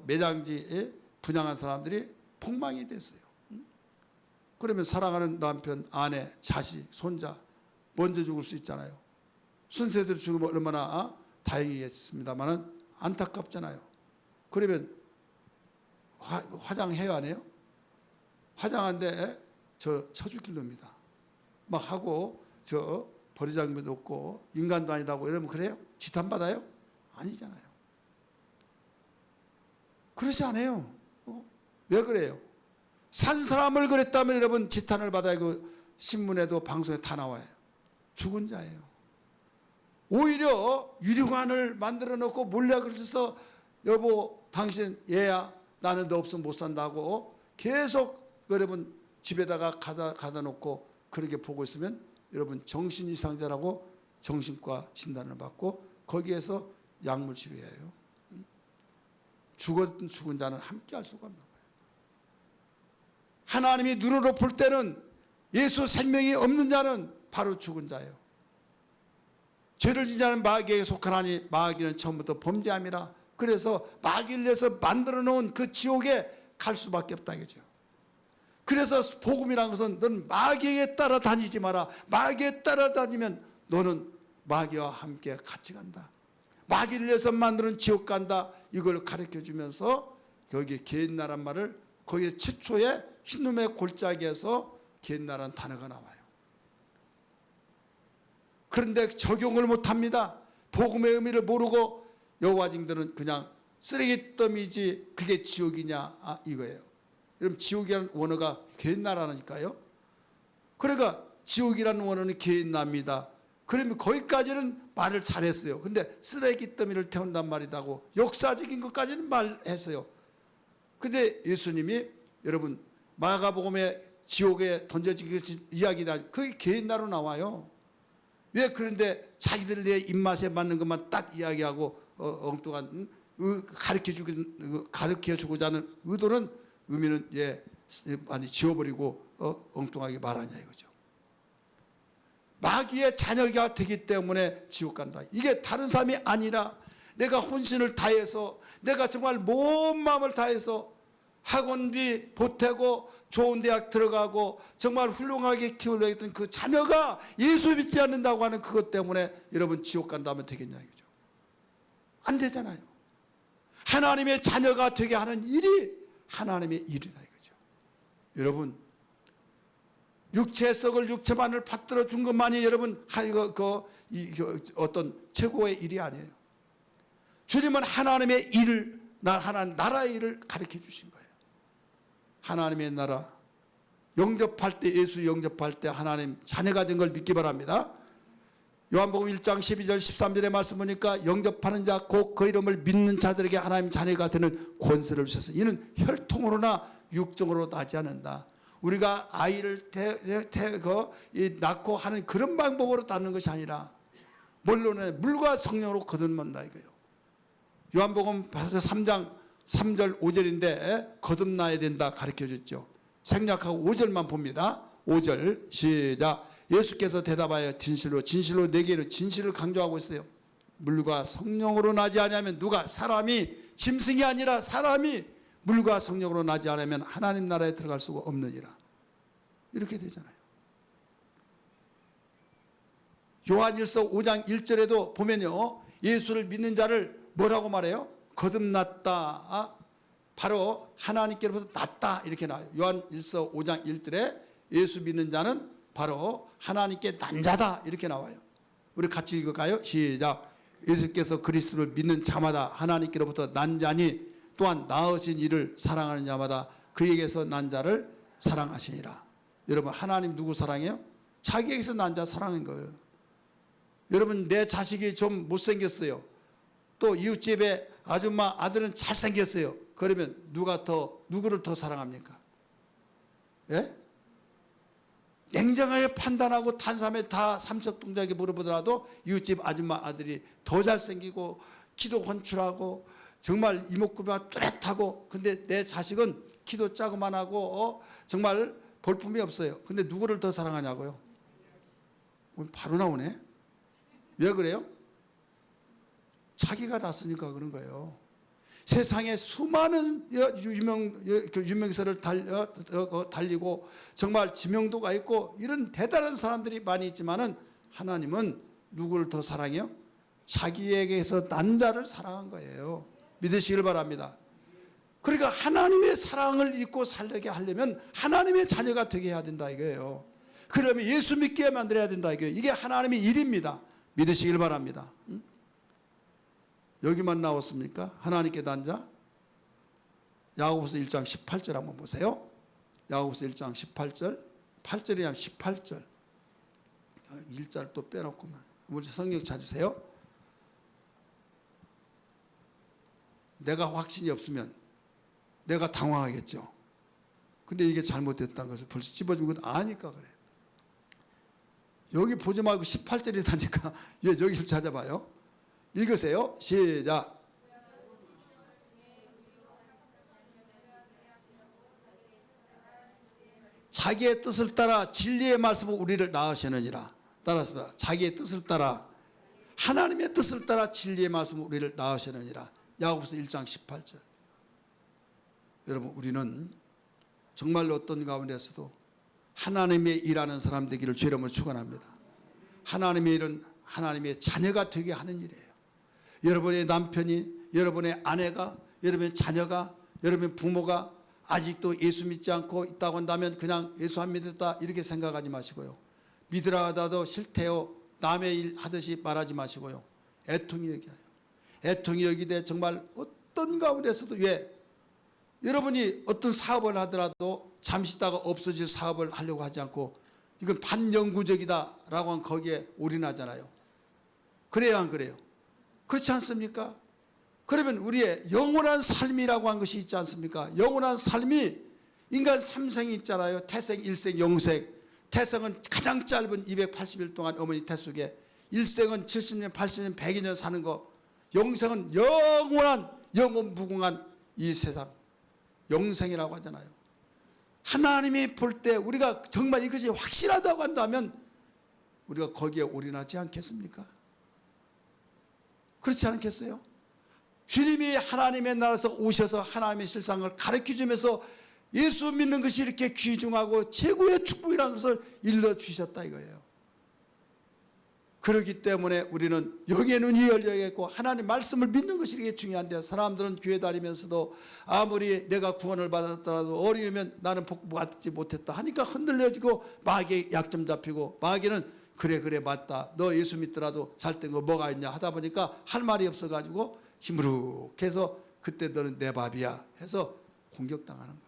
A: 매장지에 분양한 사람들이 폭망이 됐어요. 그러면 사랑하는 남편, 아내, 자식, 손자 먼저 죽을 수 있잖아요. 순세대로 죽으면 얼마나 다행이겠습니다만은 안타깝잖아요. 그러면 화장해요, 안 해요? 화장한데 저 처죽길로입니다. 막 하고 저 버리장면도 없고 인간도 아니다고 이러면 그래요? 지탄 받아요? 아니잖아요. 그러지 않아요. 왜 그래요? 산 사람을 그랬다면 여러분 지탄을 받아야 그 신문에도 방송에 다 나와요. 죽은 자예요. 오히려 유령관을 만들어 놓고 몰래 그래서 여보 당신 얘야 나는 너 없으면 못 산다고 계속 여러분 집에다가 가다 놓고 그렇게 보고 있으면 여러분 정신 이상자라고 정신과 진단을 받고 거기에서 약물 치료해요. 죽은 자는 함께 할 수가 없는 거예요. 하나님이 눈으로 볼 때는 예수 생명이 없는 자는 바로 죽은 자예요. 죄를 지은 자는 마귀에게 속하나니 마귀는 처음부터 범죄함이라. 그래서 마귀를 위해서 만들어 놓은 그 지옥에 갈 수밖에 없다 이거죠. 그래서 복음이라는 것은 너는 마귀에게 따라다니지 마라. 마귀에 따라다니면 너는 마귀와 함께 같이 간다. 마귀를 위해서 만드는 지옥 간다. 이걸 가르쳐주면서 여기 게헨나란 말을 거기에 최초의 흰놈의 골짜기에서 게헨나라는 단어가 나와요. 그런데 적용을 못합니다. 복음의 의미를 모르고 여호와 증인들은 그냥 쓰레기더미지 그게 지옥이냐 이거예요. 여러분 지옥이라는 원어가 게인나라니까요. 그러니까 지옥이라는 원어는 게인나입니다. 그러면 거기까지는 말을 잘했어요. 근데 쓰레기 더미를 태운단 말이다고 역사적인 것까지는 말했어요. 근데 예수님이 여러분 마가복음에 지옥에 던져진 이야기다. 그게 게인나로 나와요. 왜 그런데 자기들의 입맛에 맞는 것만 딱 이야기하고 엉뚱한 가르쳐주고자 하는 의미는 많이 지워버리고 엉뚱하게 말하냐 이거죠. 마귀의 자녀가 되기 때문에 지옥 간다. 이게 다른 사람이 아니라 내가 혼신을 다해서 내가 정말 온 마음을 다해서 학원비 보태고 좋은 대학 들어가고 정말 훌륭하게 키우려고 했던 그 자녀가 예수 믿지 않는다고 하는 그것 때문에 여러분 지옥 간다면 되겠냐 이거죠. 안 되잖아요. 하나님의 자녀가 되게 하는 일이 하나님의 일이다 이거죠. 여러분 육체의 썩을 육체만을 받들어 준 것만이 여러분 어떤 최고의 일이 아니에요. 주님은 하나님의 일을 하나님 나라의 일을 가르쳐 주신 거예요. 하나님의 나라 영접할 때 예수 영접할 때 하나님 자녀가 된 걸 믿기 바랍니다. 요한복음 1장 12절 13절의 말씀 보니까 영접하는 자 곧 그 이름을 믿는 자들에게 하나님 자녀가 되는 권세를 주셨어요. 이는 혈통으로나 육정으로 나지 않는다. 우리가 아이를 낳고 하는 그런 방법으로 낳는 것이 아니라 물론은 물과 성령으로 거듭난다 이거예요. 요한복음 3장 3절 5절인데 거듭나야 된다 가르쳐줬죠. 생략하고 5절만 봅니다. 5절 시작. 예수께서 대답하여 진실로 내게는 진실을 강조하고 있어요. 물과 성령으로 나지 않으면 누가 사람이 짐승이 아니라 사람이 물과 성령으로 나지 않으면 하나님 나라에 들어갈 수가 없느니라. 이렇게 되잖아요. 요한일서 5장 1절에도 보면요. 예수를 믿는 자를 뭐라고 말해요? 거듭났다. 바로 하나님께로부터 났다 이렇게 나와요. 요한일서 5장 1절에 예수 믿는 자는 바로 하나님께 난 자다 이렇게 나와요. 우리 같이 읽을까요? 시작. 예수께서 그리스도를 믿는 자마다 하나님께로부터 난 자니 또한 나으신 이를 사랑하는 자마다 그에게서 난 자를 사랑하시니라. 여러분 하나님 누구 사랑해요? 자기에게서 난 자 사랑한 거예요. 여러분 내 자식이 좀 못생겼어요. 또 이웃집에 아줌마 아들은 잘생겼어요. 그러면 누구를 더 사랑합니까? 예? 냉정하게 판단하고 탄삼에 다 삼척동작에 물어보더라도 이웃집 아줌마 아들이 더 잘생기고 키도 헌출하고 정말 이목구비가 뚜렷하고 근데 내 자식은 키도 짜고만하고 정말 볼품이 없어요. 근데 누구를 더 사랑하냐고요? 바로 나오네. 왜 그래요? 자기가 낳았으니까 그런 거예요. 세상에 수많은 유명세를 달리고 정말 지명도가 있고 이런 대단한 사람들이 많이 있지만은 하나님은 누구를 더 사랑해요? 자기에게서 난 자를 사랑한 거예요. 믿으시길 바랍니다. 그러니까 하나님의 사랑을 잊고 살게 하려면 하나님의 자녀가 되게 해야 된다 이거예요. 그러면 예수 믿게 만들어야 된다 이거예요. 이게 하나님의 일입니다. 믿으시길 바랍니다. 여기만 나왔습니까? 하나님께 난 자? 야고보서 1장 18절 한번 보세요. 야고보서 1장 18절 8절이면 18절 1절 또 빼놓고만 우리 성경 찾으세요. 내가 확신이 없으면 내가 당황하겠죠. 근데 이게 잘못됐다는 것을 벌써 집어준 건 아니까 그래. 여기 보지 말고 18절이다니까 왜 여기를 찾아봐요? 읽으세요. 시작. 자기의 뜻을 따라 진리의 말씀으로 우리를 낳으시느니라. 따라서 자기의 뜻을 따라 하나님의 뜻을 따라 진리의 말씀으로 우리를 낳으시느니라. 야고보서 1장 18절. 여러분 우리는 정말로 어떤 가운데서도 하나님의 일하는 사람 되기를 주의 이름으로 축원합니다. 하나님의 일은 하나님의 자녀가 되게 하는 일이에요. 여러분의 남편이, 여러분의 아내가, 여러분의 자녀가, 여러분의 부모가 아직도 예수 믿지 않고 있다고 한다면 그냥 예수 안 믿었다 이렇게 생각하지 마시고요. 믿으라 하다도 싫대요. 남의 일 하듯이 말하지 마시고요. 애통이 여기요. 애통이 여기되 정말 어떤 가운데서도 왜 여러분이 어떤 사업을 하더라도 잠시 있다가 없어질 사업을 하려고 하지 않고 이건 반영구적이다라고 하면 거기에 올인하잖아요. 그래야 안 그래요? 그렇지 않습니까? 그러면 우리의 영원한 삶이라고 한 것이 있지 않습니까? 영원한 삶이 인간 3생이 있잖아요. 태생, 일생, 영생. 태생은 가장 짧은 280일 동안 어머니 태속에, 일생은 70년, 80년, 100여 년 사는 거, 영생은 영원한 영원무궁한 이 세상, 영생이라고 하잖아요. 하나님이 볼 때 우리가 정말 이것이 확실하다고 한다면 우리가 거기에 올인하지 않겠습니까? 그렇지 않겠어요? 주님이 하나님의 나라에서 오셔서 하나님의 실상을 가르쳐주면서 예수 믿는 것이 이렇게 귀중하고 최고의 축복이라는 것을 일러주셨다 이거예요. 그렇기 때문에 우리는 영의 눈이 열려야겠고 하나님 말씀을 믿는 것이 이게 중요한데, 사람들은 교회 다니면서도 아무리 내가 구원을 받았더라도 어려우면 나는 복 받지 못했다 하니까 흔들려지고 마귀의 약점 잡히고, 마귀는 그래 맞다, 너 예수 믿더라도 잘된 거 뭐가 있냐 하다 보니까 할 말이 없어가지고 시무룩해서 그때 너는 내 밥이야 해서 공격당하는 거예요.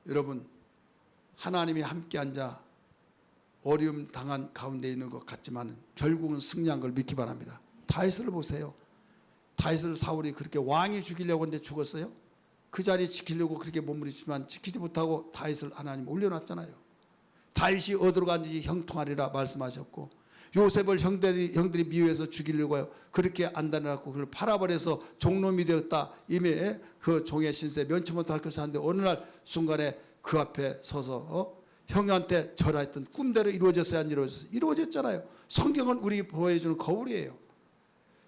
A: 여러분, 하나님이 함께 앉아 어려움 당한 가운데 있는 것 같지만 결국은 승리한 걸 믿기 바랍니다. 다윗을 보세요. 다윗을 사울이 그렇게 왕이 죽이려고 했는데 죽었어요. 그 자리 지키려고 그렇게 몸부림치지만 지키지 못하고 다윗을 하나님 올려놨잖아요. 다윗이 어디로 갔는지 형통하리라 말씀하셨고, 요셉을 형들이 미워해서 죽이려고 그렇게 안다해갖고 그걸 팔아버려서 종놈이 되었다, 이미 그 종의 신세 면치 못할 것을 하는데 어느 날 순간에 그 앞에 서서 형한테 절하했던 꿈대로 이루어졌어야 안 이루어졌잖아요. 성경은 우리 보여주는 거울이에요.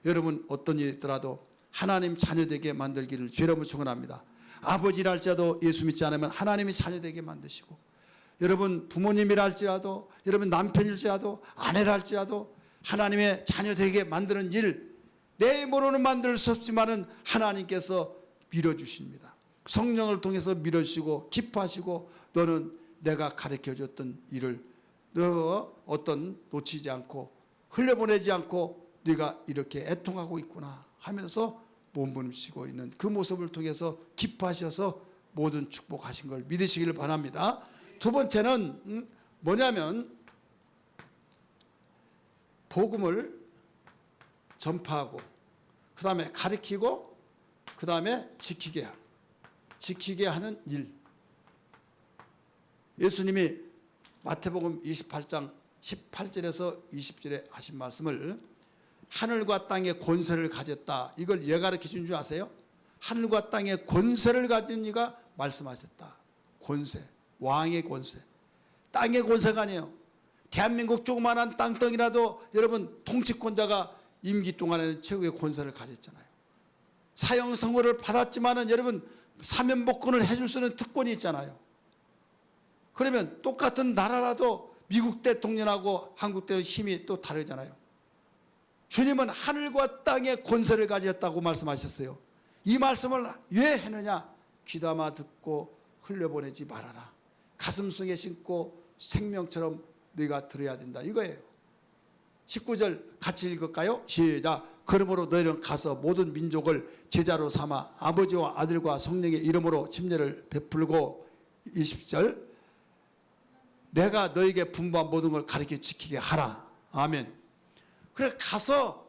A: 여러분, 어떤 일이 있더라도 하나님 자녀되게 만들기를 주의 이름으로 축원합니다. 아버지랄지라도 예수 믿지 않으면 하나님이 자녀되게 만드시고, 여러분 부모님이랄지라도, 여러분 남편일지라도, 아내랄지라도 하나님의 자녀되게 만드는 일, 내 힘으로는 만들 수 없지만은 하나님께서 밀어주십니다. 성령을 통해서 밀어주시고 기뻐하시고, 너는 내가 가르쳐줬던 일을 너 어떤 놓치지 않고 흘려보내지 않고 네가 이렇게 애통하고 있구나 하면서 몸부림치고 있는 그 모습을 통해서 기뻐하셔서 모든 축복하신 걸 믿으시기를 바랍니다. 두 번째는 뭐냐면 복음을 전파하고, 그 다음에 가르치고, 그 다음에 지키게 하는 일. 예수님이 마태복음 28장 18절에서 20절에 하신 말씀을 하늘과 땅의 권세를 가졌다, 이걸 왜 가르쳐준 줄 아세요? 하늘과 땅의 권세를 가진 이가 말씀하셨다. 권세, 왕의 권세, 땅의 권세가 아니에요. 대한민국 조그마한 땅덩이라도 여러분 통치권자가 임기 동안에는 최고의 권세를 가졌잖아요. 사형 선고를 받았지만은 여러분 사면복권을 해줄 수 있는 특권이 있잖아요. 그러면 똑같은 나라라도 미국 대통령하고 한국 대통령 힘이 또 다르잖아요. 주님은 하늘과 땅의 권세를 가졌다고 말씀하셨어요. 이 말씀을 왜 했느냐? 귀담아 듣고 흘려보내지 말아라. 가슴속에 심고 생명처럼 너희가 들어야 된다 이거예요. 19절 같이 읽을까요? 시작. 그러므로 너희는 가서 모든 민족을 제자로 삼아 아버지와 아들과 성령의 이름으로 침례를 베풀고, 20절 내가 너에게 분부한 모든 걸 가르쳐 지키게 하라. 아멘. 그래 가서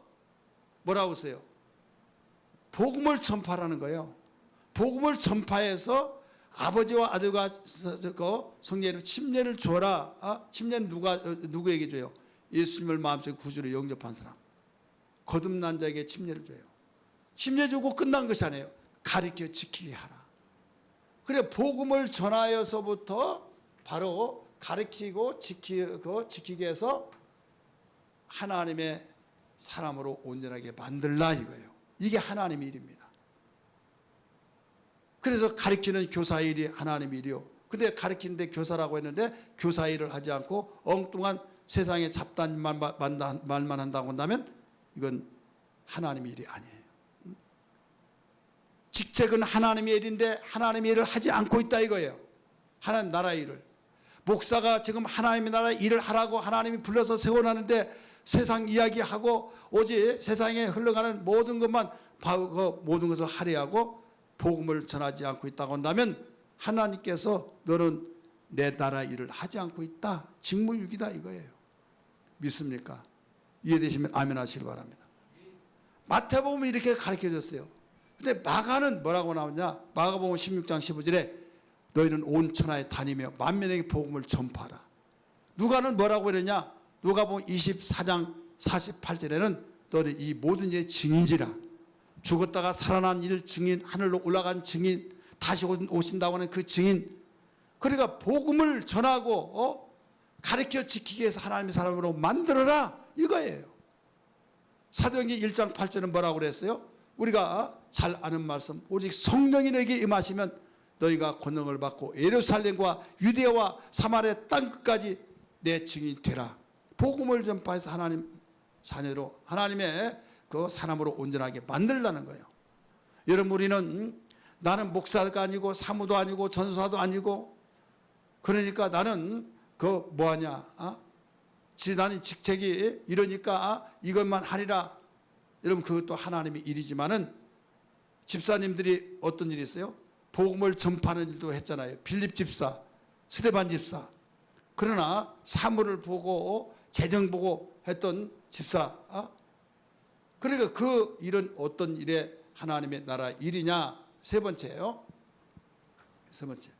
A: 뭐라고 하세요? 복음을 전파하라는 거예요. 복음을 전파해서 아버지와 아들과 성령의 침례를 줘라. 침례는 누구에게 줘요? 예수님을 마음속에 구주로 영접한 사람, 거듭난 자에게 침례를 줘요. 침례 주고 끝난 것이 아니에요. 가르쳐 지키게 하라. 그래 복음을 전하여서부터 바로 가르치고 지키게 해서 하나님의 사람으로 온전하게 만들라 이거예요. 이게 하나님의 일입니다. 그래서 가르치는 교사 일이 하나님의 일이요. 근데 가르치는데 교사라고 했는데 교사 일을 하지 않고 엉뚱한 세상에 잡다한 말만 한다고 한다면 이건 하나님의 일이 아니에요. 직책은 하나님의 일인데 하나님의 일을 하지 않고 있다 이거예요. 하나님 나라의 일을. 목사가 지금 하나님의 나라 일을 하라고 하나님이 불러서 세워놨는데 세상 이야기하고 오직 세상에 흘러가는 모든 것만 모든 것을 할애하고 복음을 전하지 않고 있다고 한다면 하나님께서 너는 내 나라 일을 하지 않고 있다. 직무유기다 이거예요. 믿습니까? 이해되시면 아멘 하시기 바랍니다. 마태복음이 이렇게 가르쳐줬어요. 근데 마가는 뭐라고 나오냐? 마가복음 16장 15절에 너희는 온 천하에 다니며 만민에게 복음을 전파하라. 누가는 뭐라고 그러냐? 누가복음 24장 48절에는 너는 이 모든 일의 증인이라. 죽었다가 살아난 일 증인, 하늘로 올라간 증인, 다시 오신다고 하는 그 증인. 그러니까 복음을 전하고 가르쳐 지키기 위해서 하나님의 사람으로 만들어라 이거예요. 사도행전 1장 8절은 뭐라고 그랬어요? 우리가 잘 아는 말씀, 오직 성령이 너에게 임하시면 너희가 권능을 받고 예루살렘과 유대와 사마리아 땅끝까지 내 증인이 되라. 복음을 전파해서 하나님 자녀로 하나님의 그 사람으로 온전하게 만들라는 거예요. 여러분 우리는 나는 목사가 아니고 사무도 아니고 전사도 아니고 그러니까 나는 그 뭐하냐? 나는 직책이 이러니까 이것만 하리라. 여러분 그것도 하나님의 일이지만은 집사님들이 어떤 일이 있어요? 복음을 전파하는 일도 했잖아요. 빌립 집사, 스데반 집사. 그러나 사물을 보고 재정 보고 했던 집사. 그러니까 그 일은 어떤 일에 하나님의 나라 일이냐? 세 번째예요. 세 번째.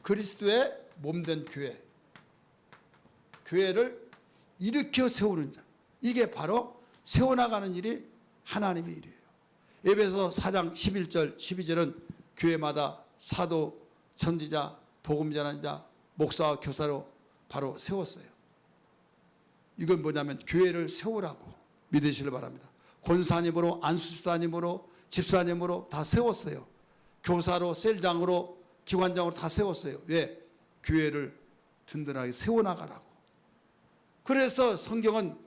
A: 그리스도의 몸된 교회. 교회를 일으켜 세우는 자. 이게 바로 세워나가는 일이 하나님의 일이에요. 에베소 4장 11절 12절은 교회마다 사도, 선지자, 복음 전하는 자, 목사와 교사로 바로 세웠어요. 이건 뭐냐면 교회를 세우라고 믿으시길 바랍니다. 권사님으로, 안수집사님으로, 집사님으로 다 세웠어요. 교사로, 셀장으로, 기관장으로 다 세웠어요. 왜? 교회를 든든하게 세워나가라고. 그래서 성경은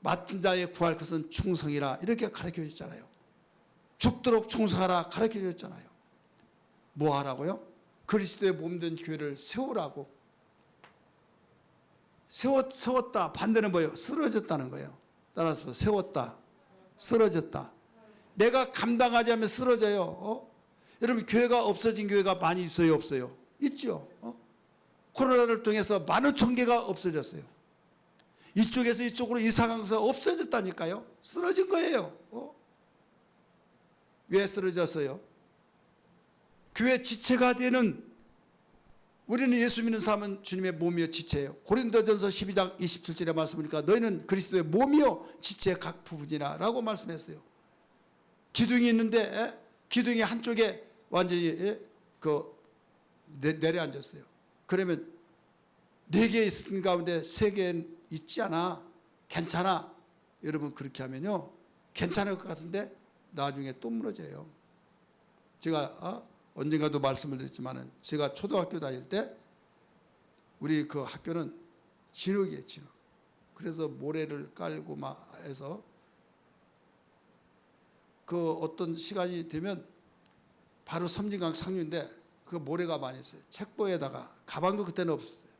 A: 맡은 자의 구할 것은 충성이라 이렇게 가르쳐 주셨잖아요. 죽도록 충성하라 가르쳐 주셨잖아요. 뭐 하라고요? 그리스도의 몸된 교회를 세우라고. 세웠다. 반대는 뭐예요? 쓰러졌다는 거예요. 따라서 세웠다. 쓰러졌다. 내가 감당하지 않으면 쓰러져요. 여러분 교회가 없어진 교회가 많이 있어요? 없어요? 있죠. 코로나를 통해서 많은 총계가 없어졌어요. 이쪽에서 이쪽으로 이사간 것은 없어졌다니까요. 쓰러진 거예요. 왜 쓰러졌어요? 교회 지체가 되는 우리는 예수 믿는 사람은 주님의 몸이요 지체예요. 고린도전서 12장 27절에 말씀하니까 너희는 그리스도의 몸이요 지체의 각 부분이라 라고 말씀했어요. 기둥이 있는데 기둥이 한쪽에 완전히 내려앉았어요. 그러면 4개 있는 가운데 3개 있지 않아? 괜찮아? 여러분 그렇게 하면요 괜찮을 것 같은데 나중에 또 무너져요. 제가 언젠가도 말씀을 드렸지만은 제가 초등학교 다닐 때 우리 그 학교는 진흙이에요, 진흙. 그래서 모래를 깔고 막 해서 그 어떤 시간이 되면 바로 섬진강 상류인데 그 모래가 많이 있어요. 책보에다가 가방도 그때는 없었어요.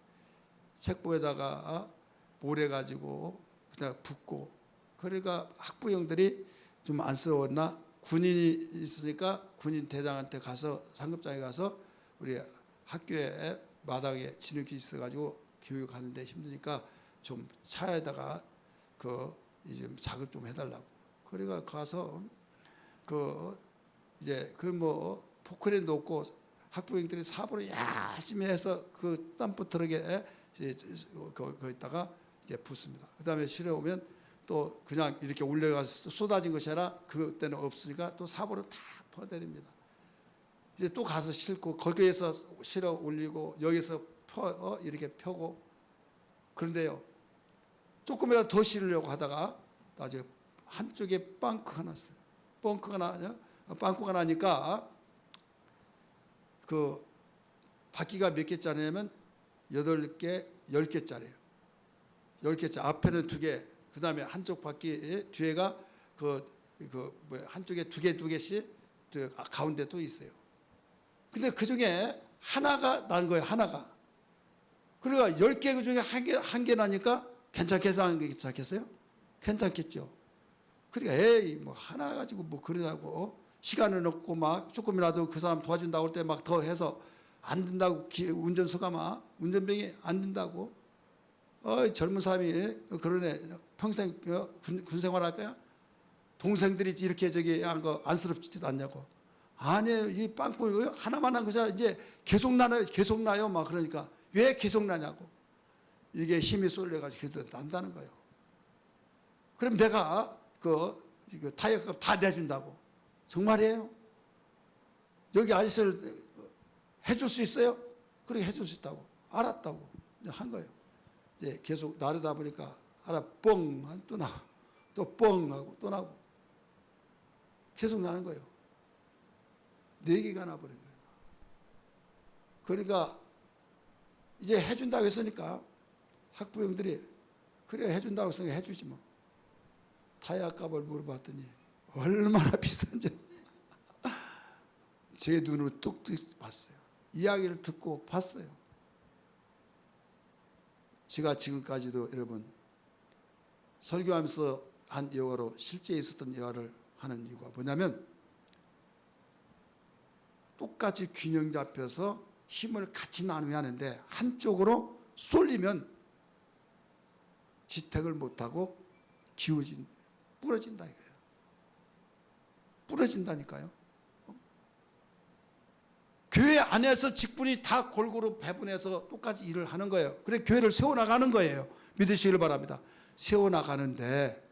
A: 책보에다가 모래 가지고 그냥 붓고 그러니까 학부형들이 좀 안쓰러웠나 군인이 있으니까 군인 대장한테 가서 상급장에 가서 우리 학교에 마당에 진흙이 있어가지고 교육하는데 힘드니까 좀 차에다가 이제 작업 좀 해달라고. 그러니까 가서 이제 포크레인도 없고 학부형들이 사부를 열심히 해서 그 땀부터르게 거기다가 이제 붓습니다. 그 다음에 실어오면 또 그냥 이렇게 올려가서 쏟아진 것이 아니라 그때는 없으니까 또 사부로 다 퍼내립니다. 이제 또 가서 싣고 거기에서 실어 올리고 여기서 이렇게 펴고 그런데요 조금이라도 더 실으려고 하다가 나중에 한쪽에 빵꾸가 났어요. 빵꾸가 나니까 그 바퀴가 몇 개짜리냐면 8개, 10개짜리예요. 10개짜리. 앞에는 2개, 그 다음에 한쪽 바퀴 뒤에가 한쪽에 2개씩 가운데 또 있어요. 근데 그 중에 하나가 난 거예요. 하나가. 그러니까 10개 그 중에 한 개 나니까 괜찮겠어요? 괜찮겠죠. 그러니까 에이 뭐 하나 가지고 뭐 그러자고 시간은 없고 막 조금이라도 그 사람 도와준다고 할 때 막 더 해서 안 된다고 운전서가 막 운전병이 안 된다고 젊은 사람이 그러네 평생 군 생활할 거야? 동생들이 이렇게 저기 한 거 안쓰럽지도 않냐고. 아니에요. 이 빵꾸 하나만 한 거자 이제 계속 나요 막 그러니까 왜 계속 나냐고. 이게 힘이 쏠려가지고 계속 난다는 거예요. 그럼 내가 그 타이어값 다 내준다고. 정말이에요? 여기 아저씨를 해줄 수 있어요? 그렇게 해줄 수 있다고. 알았다고. 한 거예요. 이제 계속 나르다 보니까 하나 뻥 또 나고 또 뻥 하고 또 나고 계속 나는 거예요. 4개가 나버린 거예요. 그러니까 이제 해준다고 했으니까 학부형들이 그래 해준다고 했으니까 해주지 뭐. 타이어 값을 물어봤더니 얼마나 비싼지 제 눈으로 뚝뚝 봤어요. 이야기를 듣고 봤어요. 제가 지금까지도 여러분 설교하면서 한 예화로 실제 있었던 예화를 하는 이유가 뭐냐면 똑같이 균형 잡혀서 힘을 같이 나누어야 하는데 한쪽으로 쏠리면 지택을 못하고 부러진다 이거예요. 부러진다니까요. 교회 안에서 직분이 다 골고루 배분해서 똑같이 일을 하는 거예요. 그래 교회를 세워나가는 거예요. 믿으시길 바랍니다. 세워나가는데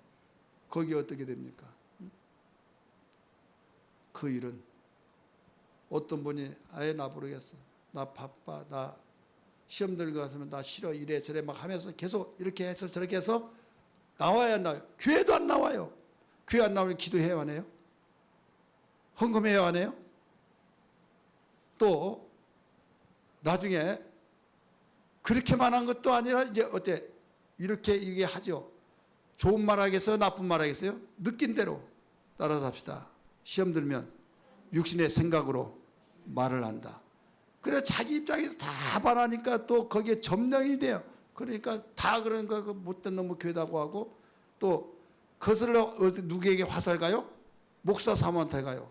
A: 거기에 어떻게 됩니까? 그 일은 어떤 분이 아예 나 모르겠어. 나 바빠. 나 시험 들고 갔으면 나 싫어. 이래 저래 막 하면서 계속 이렇게 해서 저렇게 해서 나와야 안 나와요. 교회도 안 나와요. 교회 안 나오면 기도해야 하네요. 헌금해야 하네요. 또 나중에 그렇게만 한 것도 아니라 이제 어때 이렇게 이게 하죠. 좋은 말 하겠어요? 나쁜 말 하겠어요? 느낀 대로 따라서 합시다. 시험 들면 육신의 생각으로 말을 한다. 그래 자기 입장에서 다 말하니까 또 거기에 점령이 돼요. 그러니까 다 그러니까 그 못된 놈의 교회다고 하고 또 거슬러 누구에게 화살 가요? 목사 사모한테 가요.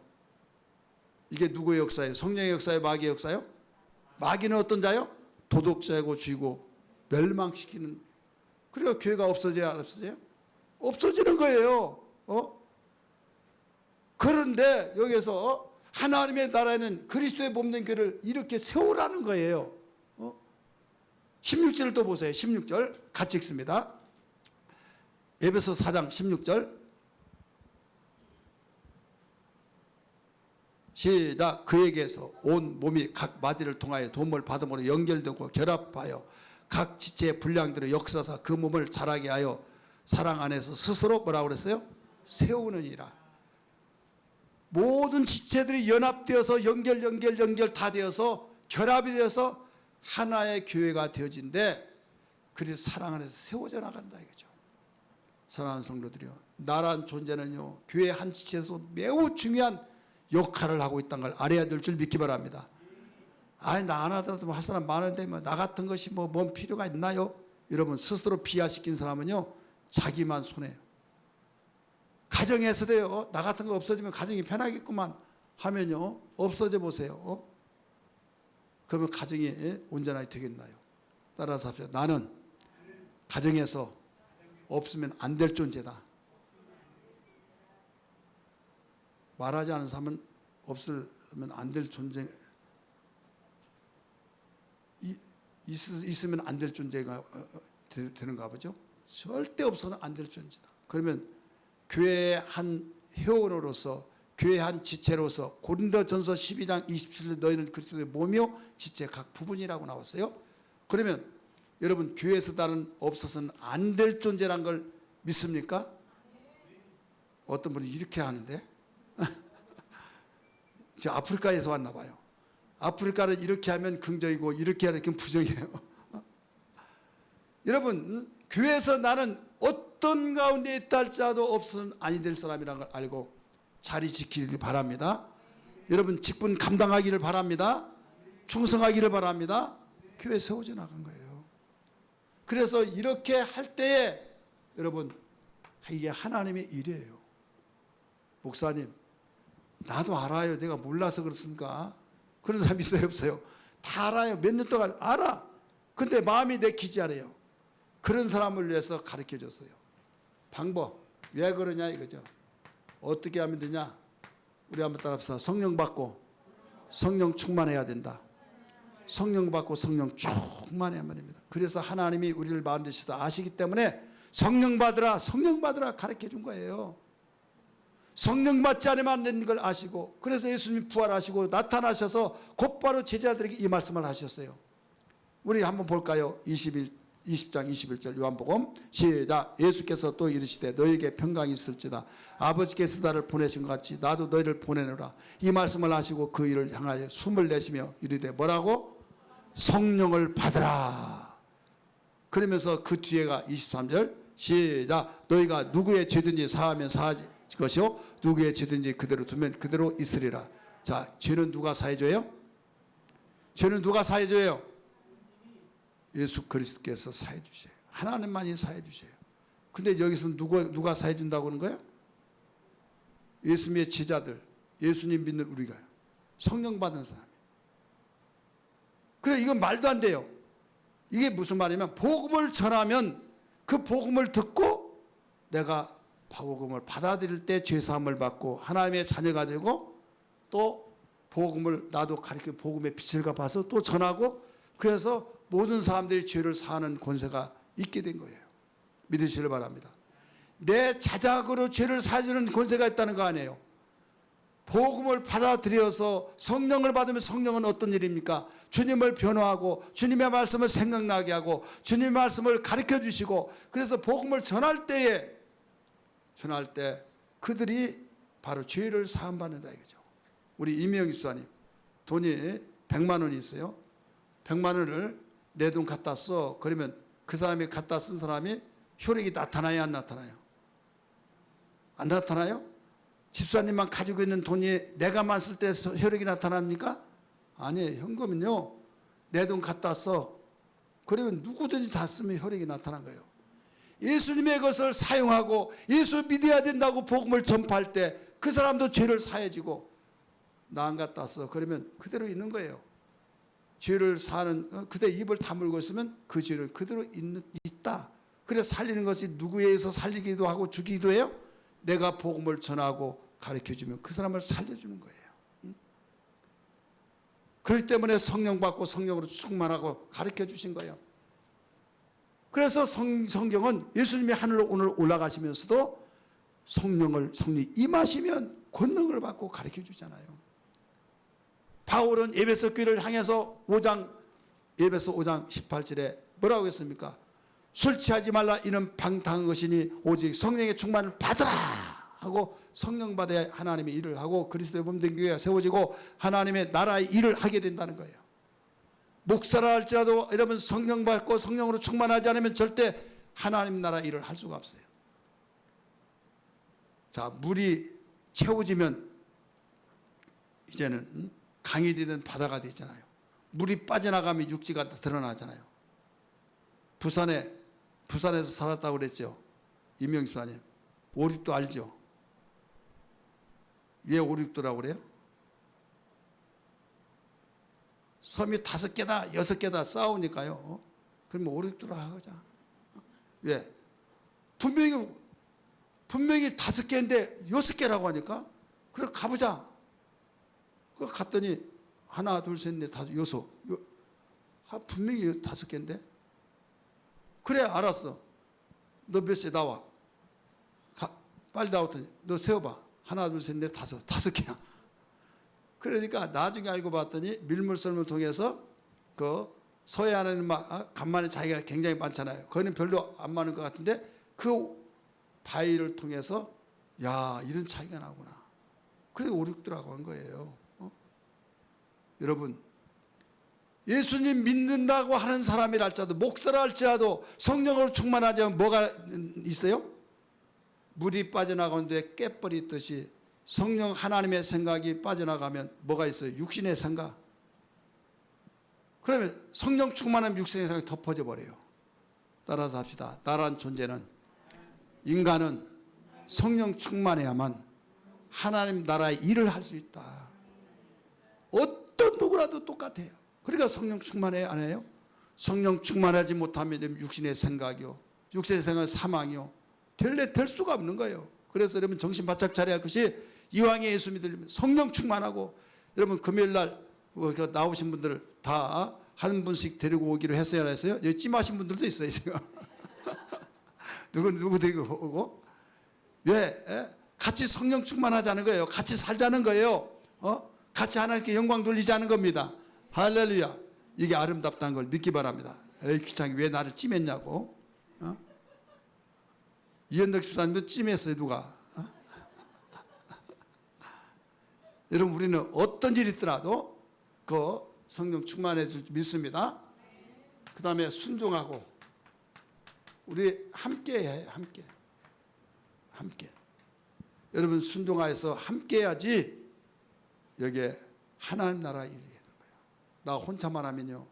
A: 이게 누구의 역사예요? 성령의 역사예요? 마귀의 역사예요? 마귀는 어떤 자요? 도덕자이고 쥐고 멸망시키는. 그러니까 교회가 없어져야 안 없어져요? 없어지는 거예요. 그런데 여기서 하나님의 나라에는 그리스도의 몸된 교회를 이렇게 세우라는 거예요. 16절을 또 보세요. 16절 같이 읽습니다. 에베소 4장 16절 시작. 그에게서 온 몸이 각 마디를 통하여 도움을 받음으로 연결되고 결합하여 각 지체의 분량대로 역사사 그 몸을 자라게 하여 사랑 안에서 스스로 뭐라고 그랬어요? 세우느니라. 모든 지체들이 연합되어서 연결 다 되어서 결합이 되어서 하나의 교회가 되어진데 그래서 사랑 안에서 세워져 나간다 이거죠. 사랑하는 성도들이요, 나란 존재는요 교회 한 지체에서 매우 중요한 역할을 하고 있다는 걸 알아야 될 줄 믿기 바랍니다. 아니 나 안 하더라도 할 사람 많은데 뭐 나 같은 것이 뭐 뭔 필요가 있나요? 여러분 스스로 비하시킨 사람은요 자기만 손해요. 가정에서도요 나 같은 거 없어지면 가정이 편하겠구만 하면요 없어져 보세요. 그러면 가정이 온전하게 되겠나요? 따라서 합시다. 나는 가정에서 없으면 안 될 존재다. 말하지 않은 사람은 없으면 안 될 존재, 있으면 안 될 존재가 되는가 보죠. 절대 없어서는 안 될 존재다. 그러면 교회의 한 회원으로서 교회의 한 지체로서 고린도전서 12장 27절 너희는 그리스도의 몸이요 지체 각 부분이라고 나왔어요. 그러면 여러분 교회에서 나는 없어서는 안 될 존재란 걸 믿습니까? 어떤 분이 이렇게 하는데 저 아프리카에서 왔나 봐요. 아프리카는 이렇게 하면 긍정이고 이렇게 하면 부정이에요. 여러분 교회에서 나는 어떤 가운데 있다 할지라도 없으면 아니 될 사람이라는 걸 알고 자리 지키길 바랍니다. 여러분 직분 감당하기를 바랍니다. 충성하기를 바랍니다. 교회 세워져 나간 거예요. 그래서 이렇게 할 때에 여러분, 이게 하나님의 일이에요. 목사님, 나도 알아요. 내가 몰라서 그렇습니까? 그런 사람 있어요, 없어요? 다 알아요. 몇 년 동안 알아. 근데 마음이 내키지 않아요. 그런 사람을 위해서 가르쳐 줬어요. 방법. 왜 그러냐 이거죠. 어떻게 하면 되냐? 우리 한번 따라합시다. 성령 받고 성령 충만해야 된다. 성령 받고 성령 충만해야 말입니다. 그래서 하나님이 우리를 만드시다 아시기 때문에 성령 받으라 가르쳐 준 거예요. 성령 받지 않으면 안 되는 걸 아시고, 그래서 예수님이 부활하시고 나타나셔서 곧바로 제자들에게 이 말씀을 하셨어요. 우리 한번 볼까요? 20장 21절 요한복음 시작. 예수께서 또 이르시되 너희에게 평강이 있을지다. 아버지께서 나를 보내신 것 같이 나도 너희를 보내노라. 이 말씀을 하시고 그 일을 향하여 숨을 내쉬며 이르되 뭐라고? 성령을 받으라. 그러면서 그 뒤에가 23절 시작. 너희가 누구의 죄든지 사하면 사하지 것이요 누구의 죄든지 그대로 두면 그대로 있으리라. 자, 죄는 누가 사해줘요? 죄는 누가 사해줘요? 예수 그리스도께서 사해 주세요. 하나님만이 사해 주세요. 근데 여기서 누가 사해 준다고 하는 거예요? 예수님의 제자들, 예수님 믿는 우리가 성령 받은 사람이에요. 그래, 이건 말도 안 돼요. 이게 무슨 말이냐면 복음을 전하면 그 복음을 듣고 내가 복음을 받아들일 때 죄사함을 받고 하나님의 자녀가 되고 또 복음을 나도 가르쳐 복음의 빛을 갚아서 또 전하고, 그래서 모든 사람들이 죄를 사하는 권세가 있게 된 거예요. 믿으시길 바랍니다. 내 자작으로 죄를 사주는 권세가 있다는 거 아니에요. 복음을 받아들여서 성령을 받으면 성령은 어떤 일입니까? 주님을 변호하고 주님의 말씀을 생각나게 하고 주님의 말씀을 가르쳐 주시고, 그래서 복음을 전할 때 그들이 바로 죄를 사함받는다 이거죠. 우리 이명희 수사님 돈이 100만 원이 있어요. 100만 원을 내 돈 갖다 써. 그러면 그 사람이 갖다 쓴 사람이 혈액이 나타나요, 안 나타나요? 안 나타나요? 집사님만 가지고 있는 돈이 내가만 쓸 때 혈액이 나타납니까? 아니에요. 현금은요, 내 돈 갖다 써. 그러면 누구든지 다 쓰면 혈액이 나타난 거예요. 예수님의 것을 사용하고 예수 믿어야 된다고 복음을 전파할 때 그 사람도 죄를 사해지고, 나 안 갖다 써. 그러면 그대로 있는 거예요. 죄를 사는, 그대 입을 다물고 있으면 그 죄를 그대로 있다. 그래서 살리는 것이 누구에 의해서 살리기도 하고 죽이기도 해요? 내가 복음을 전하고 가르쳐주면 그 사람을 살려주는 거예요. 그렇기 때문에 성령 받고 성령으로 충만하고 가르쳐 주신 거예요. 그래서 성경은 예수님이 하늘로 오늘 올라가시면서도 성령이 임하시면 권능을 받고 가르쳐 주잖아요. 바울은 에베소 교회를 향해서 에베소 5장 18절에 뭐라고 했습니까? 술 취하지 말라, 이는 방탕한 것이니 오직 성령의 충만을 받으라 하고, 성령 받아야 하나님의 일을 하고 그리스도의 몸된 교회가 세워지고 하나님의 나라의 일을 하게 된다는 거예요. 목사라 할지라도 여러분 성령 받고 성령으로 충만하지 않으면 절대 하나님 나라 일을 할 수가 없어요. 자, 물이 채워지면 이제는 강이 되든 바다가 되잖아요. 물이 빠져나가면 육지가 드러나잖아요. 부산에서 살았다고 그랬죠. 임명희 수사님. 오륙도 알죠? 왜 오륙도라고 그래요? 섬이 5개다 6개다 싸우니까요. 그러면 오륙도라 하자. 왜? 분명히 5개인데 6개라고 하니까 그래 가보자. 그 갔더니 하나 둘 셋 넷 다섯 여섯, 분명히 5개인데. 그래 알았어. 너 몇 시에 나와. 빨리 나왔더니 너 세워봐. 하나 둘 셋 넷 다섯 5개야. 그러니까 나중에 알고 봤더니 밀물썰을 통해서 그 서해안에는 간만에 자기가 굉장히 많잖아요. 거기는 별로 안 많은 것 같은데 그 바위를 통해서 야, 이런 차이가 나구나. 그래 오륙도라고 한 거예요. 여러분, 예수님 믿는다고 하는 사람이라 할지라도 목사라 할지라도 성령으로 충만하지 않으면 뭐가 있어요? 물이 빠져나가는데 깨버리 있듯이 성령 하나님의 생각이 빠져나가면 뭐가 있어요? 육신의 생각. 그러면 성령 충만하면 육신의 생각이 덮어져 버려요. 따라서 합시다. 나란 존재는, 인간은 성령 충만해야만 하나님 나라의 일을 할 수 있다. 어떤 누구라도 똑같아요. 그러니까 성령 충만해야 안 해요? 성령 충만하지 못하면 육신의 생각이요, 육신의 생각은 사망이요, 될 수가 없는 거예요. 그래서 여러분 정신 바짝 차려야 할 것이, 이왕에 예수 믿으려면 성령 충만하고, 여러분 금요일날 나오신 분들 다 한 분씩 데리고 오기로 했어야 안 했어요? 여기 찜하신 분들도 있어요 지금. 누구 데리고 오고? 예, 같이 성령 충만하자는 거예요. 같이 살자는 거예요. 같이 하나님께 영광 돌리자는 겁니다. 할렐루야. 이게 아름답다는 걸 믿기 바랍니다. 에이, 귀찮게 왜 나를 찜했냐고. 이현덕 집사님도 찜했어요, 누가? 여러분, 우리는 어떤 일이 있더라도 그 성령 충만해 줄 믿습니다. 그 다음에 순종하고, 우리 함께 해, 함께. 여러분, 순종하여서 함께 해야지 여기에 하나님 나라 일이 되는 거예요. 나 혼자만 하면요,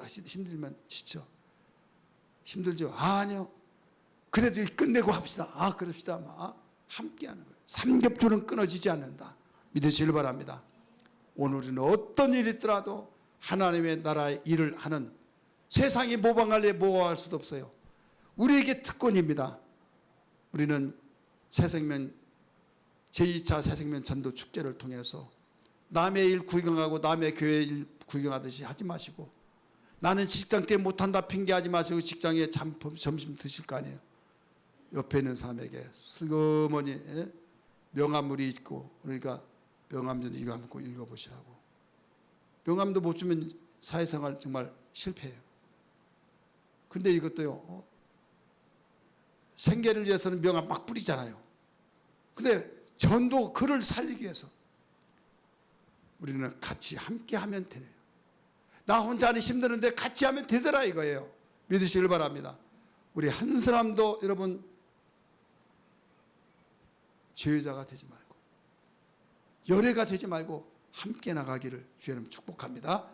A: 힘들면 지쳐. 힘들죠? 아니요. 그래도 끝내고 합시다. 그럽시다. 함께 하는 거예요. 삼겹줄은 끊어지지 않는다. 믿으시길 바랍니다. 오늘은 어떤 일이 있더라도 하나님의 나라의 일을 하는, 세상이 모방할래 모방할 수도 없어요. 우리에게 특권입니다. 우리는 새생명 제2차 새생명 전도 축제를 통해서 남의 일 구경하고 남의 교회 일 구경하듯이 하지 마시고, 나는 직장 때 못한다 핑계하지 마시고 직장에 점심 드실 거 아니에요. 옆에 있는 사람에게 슬그머니 명함물이 있고, 그러니까 명함 좀 이거 한번 읽어보시라고. 명함도 못 주면 사회생활 정말 실패해요. 근데 이것도요, 생계를 위해서는 명함 막 뿌리잖아요. 근데 전도 글을 살리기 위해서 우리는 같이 함께 하면 되네요. 나 혼자는 힘드는데 같이 하면 되더라 이거예요. 믿으시길 바랍니다. 우리 한 사람도 여러분 제외자가 되지 말고, 열애가 되지 말고 함께 나가기를 주님 축복합니다.